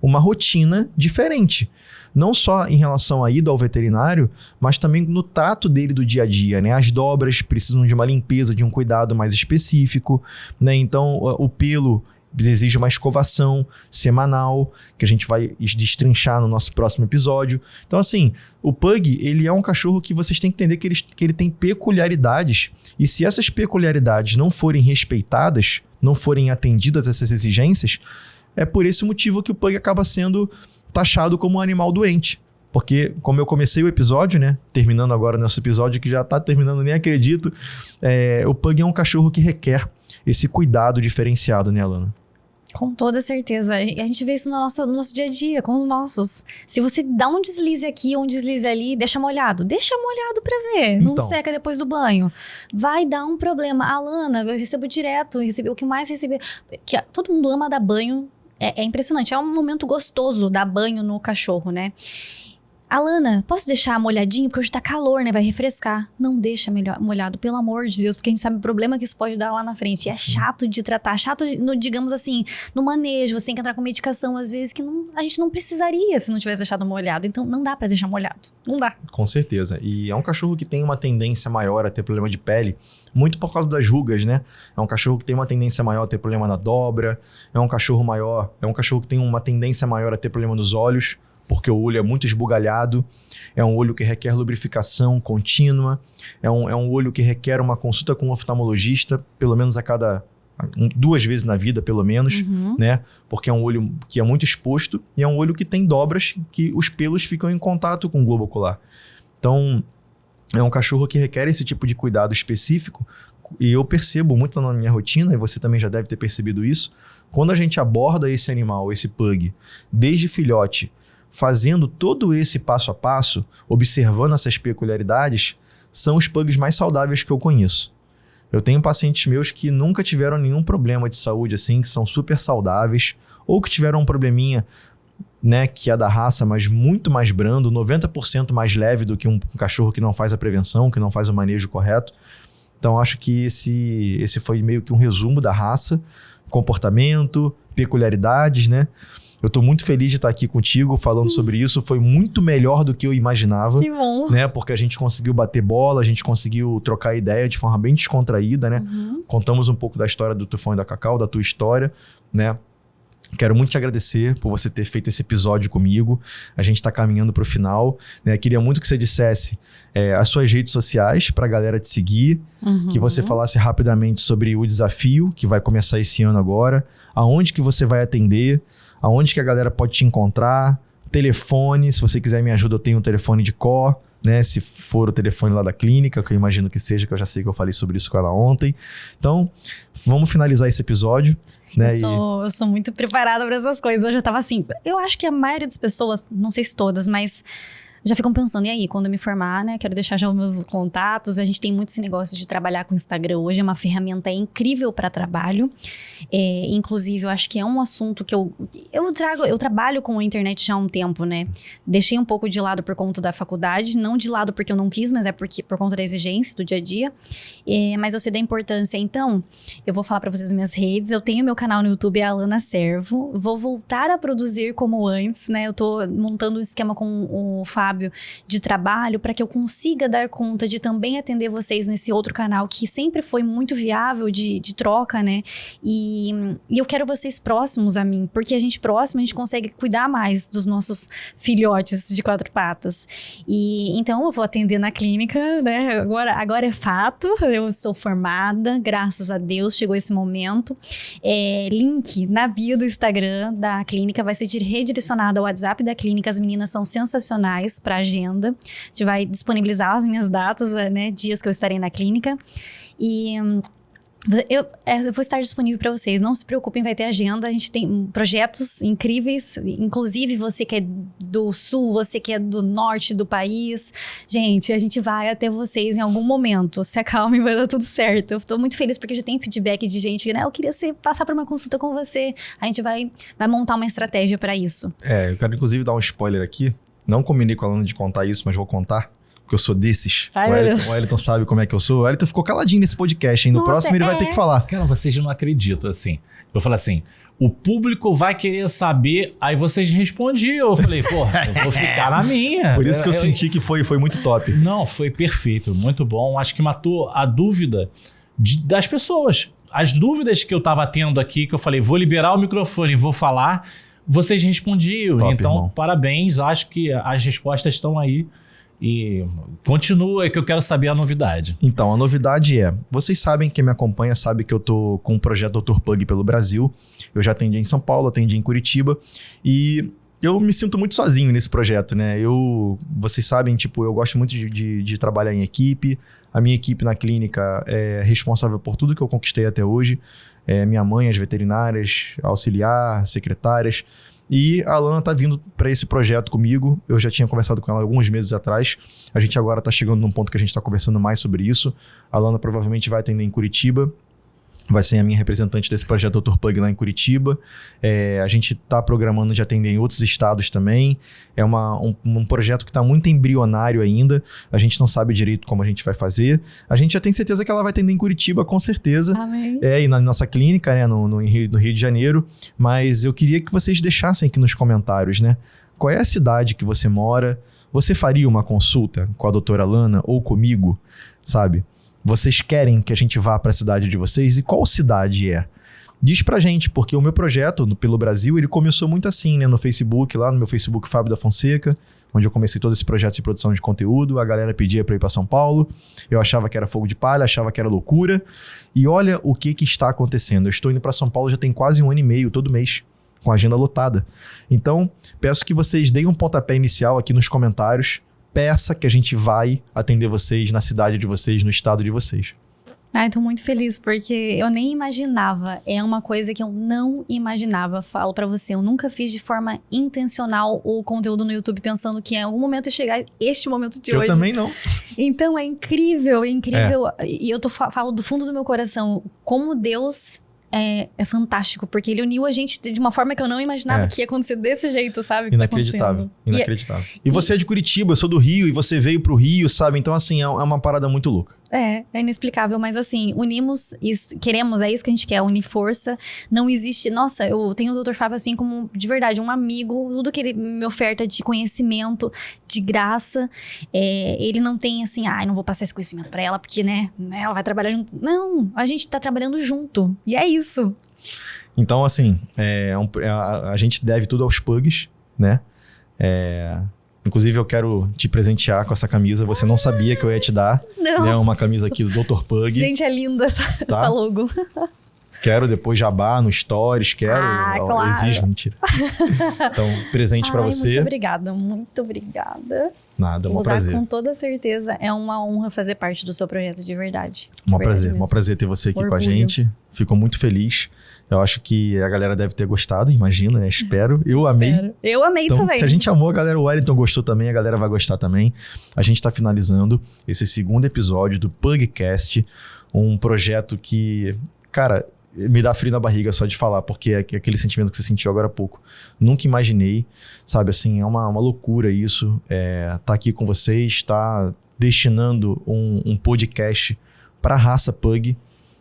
uma rotina diferente. Não só em relação à ida ao veterinário, mas também no trato dele do dia a dia, né? As dobras precisam de uma limpeza, de um cuidado mais específico, né? Então, o pelo exige uma escovação semanal, que a gente vai destrinchar no nosso próximo episódio. Então, assim, o Pug, ele é um cachorro que vocês têm que entender que ele tem peculiaridades, e se essas peculiaridades não forem respeitadas, não forem atendidas essas exigências, é por esse motivo que o Pug acaba sendo taxado como um animal doente. Porque, como eu comecei o episódio, né? Terminando agora nesse episódio, que já tá terminando, nem acredito, o Pug é um cachorro que requer esse cuidado diferenciado, né, Alana? Com toda certeza. A gente vê isso no nosso dia a dia, com os nossos. Se você dá um deslize aqui ou um deslize ali, deixa molhado. Deixa molhado pra ver. Não seca depois do banho. Vai dar um problema. Alana, eu recebo direto. O que mais recebi... Todo mundo ama dar banho. É impressionante. É um momento gostoso dar banho no cachorro, né? Alana, posso deixar molhadinho? Porque hoje tá calor, né? Vai refrescar. Não deixa molhado, pelo amor de Deus, porque a gente sabe o problema que isso pode dar lá na frente. E é chato de tratar, chato, digamos assim, no manejo. Você tem que entrar com medicação, às vezes, que a gente não precisaria se não tivesse deixado molhado. Então, não dá pra deixar molhado. Não dá. Com certeza. E é um cachorro que tem uma tendência maior a ter problema de pele, muito por causa das rugas, né? É um cachorro que tem uma tendência maior a ter problema na dobra. É um cachorro que tem uma tendência maior a ter problema nos olhos, porque o olho é muito esbugalhado, é um olho que requer lubrificação contínua, é um olho que requer uma consulta com um oftalmologista, pelo menos a cada 2 vezes na vida, pelo menos, né? Porque é um olho que é muito exposto e é um olho que tem dobras que os pelos ficam em contato com o globo ocular. Então, é um cachorro que requer esse tipo de cuidado específico, e eu percebo muito na minha rotina, e você também já deve ter percebido isso, quando a gente aborda esse animal, esse Pug, desde filhote, fazendo todo esse passo a passo, observando essas peculiaridades, são os Pugs mais saudáveis que eu conheço. Eu tenho pacientes meus que nunca tiveram nenhum problema de saúde assim, que são super saudáveis, ou que tiveram um probleminha, né, que é da raça, mas muito mais brando, 90% mais leve do que um cachorro que não faz a prevenção, que não faz o manejo correto. Então, acho que esse foi meio que um resumo da raça, comportamento, peculiaridades, né? Eu tô muito feliz de estar aqui contigo falando sobre isso. Foi muito melhor do que eu imaginava. Que bom. Né? Porque a gente conseguiu bater bola, a gente conseguiu trocar ideia de forma bem descontraída, né? Contamos um pouco da história do Tufão e da Cacau, da tua história, né? Quero muito te agradecer por você ter feito esse episódio comigo. A gente está caminhando para o final, né? Queria muito que você dissesse as suas redes sociais para a galera te seguir, que você falasse rapidamente sobre o desafio que vai começar esse ano agora, aonde que você vai atender, aonde que a galera pode te encontrar, telefone, se você quiser me ajuda, eu tenho um telefone de cor, né? Se for o telefone lá da clínica, que eu imagino que seja, que eu já sei que eu falei sobre isso com ela ontem. Então, vamos finalizar esse episódio. Né? Eu sou muito preparada para essas coisas. Eu já tava assim, eu acho que a maioria das pessoas, não sei se todas, mas já ficam pensando, e aí, quando eu me formar, né? Quero deixar já os meus contatos. A gente tem muito esse negócio de trabalhar com o Instagram hoje, é uma ferramenta incrível para trabalho. Inclusive, eu acho que é um assunto que eu trabalho com a internet já há um tempo, né? Deixei um pouco de lado por conta da faculdade, não de lado porque eu não quis, mas é por conta da exigência do dia a dia. Mas eu sei da importância. Então, eu vou falar para vocês as minhas redes. Eu tenho meu canal no YouTube, é Alana Servo. Vou voltar a produzir como antes, né? Eu tô montando um esquema com o Fábio, responsável de trabalho para que eu consiga dar conta de também atender vocês nesse outro canal que sempre foi muito viável de troca, né? E eu quero vocês próximos a mim, porque a gente consegue cuidar mais dos nossos filhotes de 4 patas. E então eu vou atender na clínica, né? Agora é fato, eu sou formada, graças a Deus, chegou esse momento. Link na bio do Instagram da clínica vai ser redirecionado ao WhatsApp da clínica. As meninas são sensacionais para agenda. A gente vai disponibilizar as minhas datas, né? Dias que eu estarei na clínica. E eu vou estar disponível para vocês, não se preocupem, vai ter agenda, a gente tem projetos incríveis, inclusive você que é do sul, você que é do norte do país, gente, a gente vai até vocês em algum momento, se acalmem, vai dar tudo certo. Eu tô muito feliz porque já tem feedback de gente, né, eu queria passar por uma consulta com você, a gente vai montar uma estratégia para isso. Eu quero inclusive dar um spoiler aqui, não combinei com a Alana de contar isso, mas vou contar. Porque eu sou desses. Ai, o Wellington sabe como é que eu sou. O Wellington ficou caladinho nesse podcast, hein? No próximo ele vai ter que falar. Cara, vocês não acreditam, assim. Eu falei assim, o público vai querer saber, aí vocês respondiam. Eu falei, eu vou ficar na minha. Por isso que eu senti que foi muito top. Não, foi perfeito, muito bom. Acho que matou a dúvida das pessoas. As dúvidas que eu tava tendo aqui, que eu falei, vou liberar o microfone e vou falar, vocês respondiam. Top, então, irmão. Parabéns. Acho que as respostas estão aí. E continua que eu quero saber a novidade. Então, a novidade vocês sabem, quem me acompanha sabe que eu tô com um projeto Dr. Pug pelo Brasil. Eu já atendi em São Paulo, atendi em Curitiba e eu me sinto muito sozinho nesse projeto, né? Vocês sabem, tipo, eu gosto muito de trabalhar em equipe. A minha equipe na clínica é responsável por tudo que eu conquistei até hoje. Minha mãe, as veterinárias, auxiliar, secretárias. E a Alana tá vindo para esse projeto comigo. Eu já tinha conversado com ela alguns meses atrás. A gente agora tá chegando num ponto que a gente tá conversando mais sobre isso. A Alana provavelmente vai atender em Curitiba. Vai ser a minha representante desse projeto Dr. Pug lá em Curitiba. A gente tá programando de atender em outros estados também. É um projeto que tá muito embrionário ainda. A gente não sabe direito como a gente vai fazer. A gente já tem certeza que ela vai atender em Curitiba, com certeza. Amém. E na nossa clínica, né, no Rio de Janeiro. Mas eu queria que vocês deixassem aqui nos comentários, né? Qual é a cidade que você mora? Você faria uma consulta com a doutora Alana ou comigo, sabe? Vocês querem que a gente vá para a cidade de vocês? E qual cidade é? Diz pra gente, porque o meu projeto pelo Brasil, ele começou muito assim, né? No Facebook, lá no meu Facebook Fábio da Fonseca, onde eu comecei todo esse projeto de produção de conteúdo. A galera pedia para ir para São Paulo. Eu achava que era fogo de palha, achava que era loucura. E olha o que está acontecendo. Eu estou indo para São Paulo já tem quase 1 ano e meio, todo mês, com a agenda lotada. Então, peço que vocês deem um pontapé inicial aqui nos comentários. Peça que a gente vai atender vocês na cidade de vocês, no estado de vocês. Ai, tô muito feliz, porque eu nem imaginava. É uma coisa que eu não imaginava. Falo pra você, eu nunca fiz de forma intencional o conteúdo no YouTube pensando que em algum momento ia chegar este momento de hoje. Eu também não. Então é incrível, é incrível. E eu falo do fundo do meu coração, como Deus é fantástico, porque ele uniu a gente de uma forma que eu não imaginava que ia acontecer desse jeito, sabe? Inacreditável, inacreditável. E você é de Curitiba, eu sou do Rio, e você veio pro Rio, sabe? Então, assim, é uma parada muito louca. É inexplicável, mas assim, unimos, queremos, é isso que a gente quer, unir força. Não existe, nossa, eu tenho o Dr. Fábio assim como, de verdade, um amigo, tudo que ele me oferta de conhecimento, de graça, ele não tem assim, não vou passar esse conhecimento pra ela, porque, né, ela vai trabalhar junto. Não, a gente tá trabalhando junto, e é isso. Então, assim, a gente deve tudo aos pugs, né? Inclusive, eu quero te presentear com essa camisa. Você não sabia que eu ia te dar. Não. Né? Uma camisa aqui do Dr. Pug. Gente, é linda essa logo. Quero depois jabá no Stories, quero. Claro. Exige, mentira. Então, presente pra você. Muito obrigada, muito obrigada. Nada, um prazer. Com toda certeza, é uma honra fazer parte do seu projeto, de verdade. Um prazer ter você aqui com a gente. Fico muito feliz. Eu acho que a galera deve ter gostado, imagina, né? Espero. Eu amei. Eu amei então, também. Se a gente amou, a galera, o Wellington gostou também, a galera vai gostar também. A gente tá finalizando esse 2º episódio do Pugcast, um projeto que, cara, me dá frio na barriga só de falar, porque é aquele sentimento que você sentiu agora há pouco. Nunca imaginei, sabe, assim, é uma loucura isso, tá aqui com vocês, tá destinando um podcast pra raça Pug,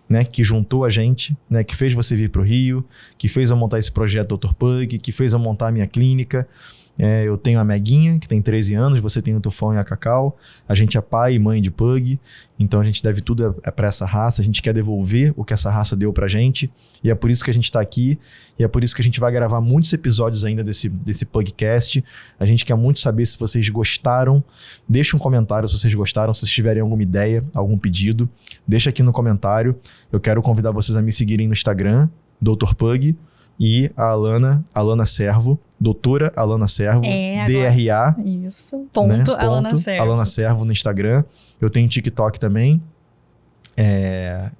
né, que juntou a gente, né, que fez você vir pro Rio, que fez eu montar esse projeto Dr. Pug, que fez eu montar a minha clínica. Eu tenho a Meguinha, que tem 13 anos, você tem o Tufão e a Cacau. A gente é pai e mãe de pug, então a gente deve tudo para essa raça. A gente quer devolver o que essa raça deu pra gente, e é por isso que a gente tá aqui, e é por isso que a gente vai gravar muitos episódios ainda desse Pugcast. A gente quer muito saber se vocês gostaram. Deixa um comentário se vocês gostaram, se vocês tiverem alguma ideia, algum pedido, deixa aqui no comentário. Eu quero convidar vocês a me seguirem no Instagram, Dr. Pug, e a Alana Servo, doutora Alana Servo, DRA. Isso, ponto, né? Alana Servo. Alana Servo no Instagram. Eu tenho TikTok também.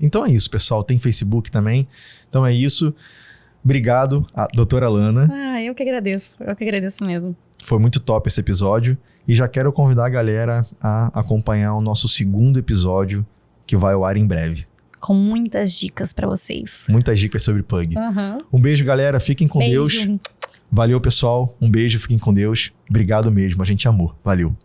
Então é isso, pessoal. Tem Facebook também. Então é isso. Obrigado, doutora Alana. Eu que agradeço mesmo. Foi muito top esse episódio. E já quero convidar a galera a acompanhar o nosso segundo episódio, que vai ao ar em breve. Com muitas dicas pra vocês. Muitas dicas sobre pug. Uhum. Um beijo, galera. Fiquem com Deus. Valeu, pessoal. Um beijo, fiquem com Deus. Obrigado mesmo. A gente amou. Valeu.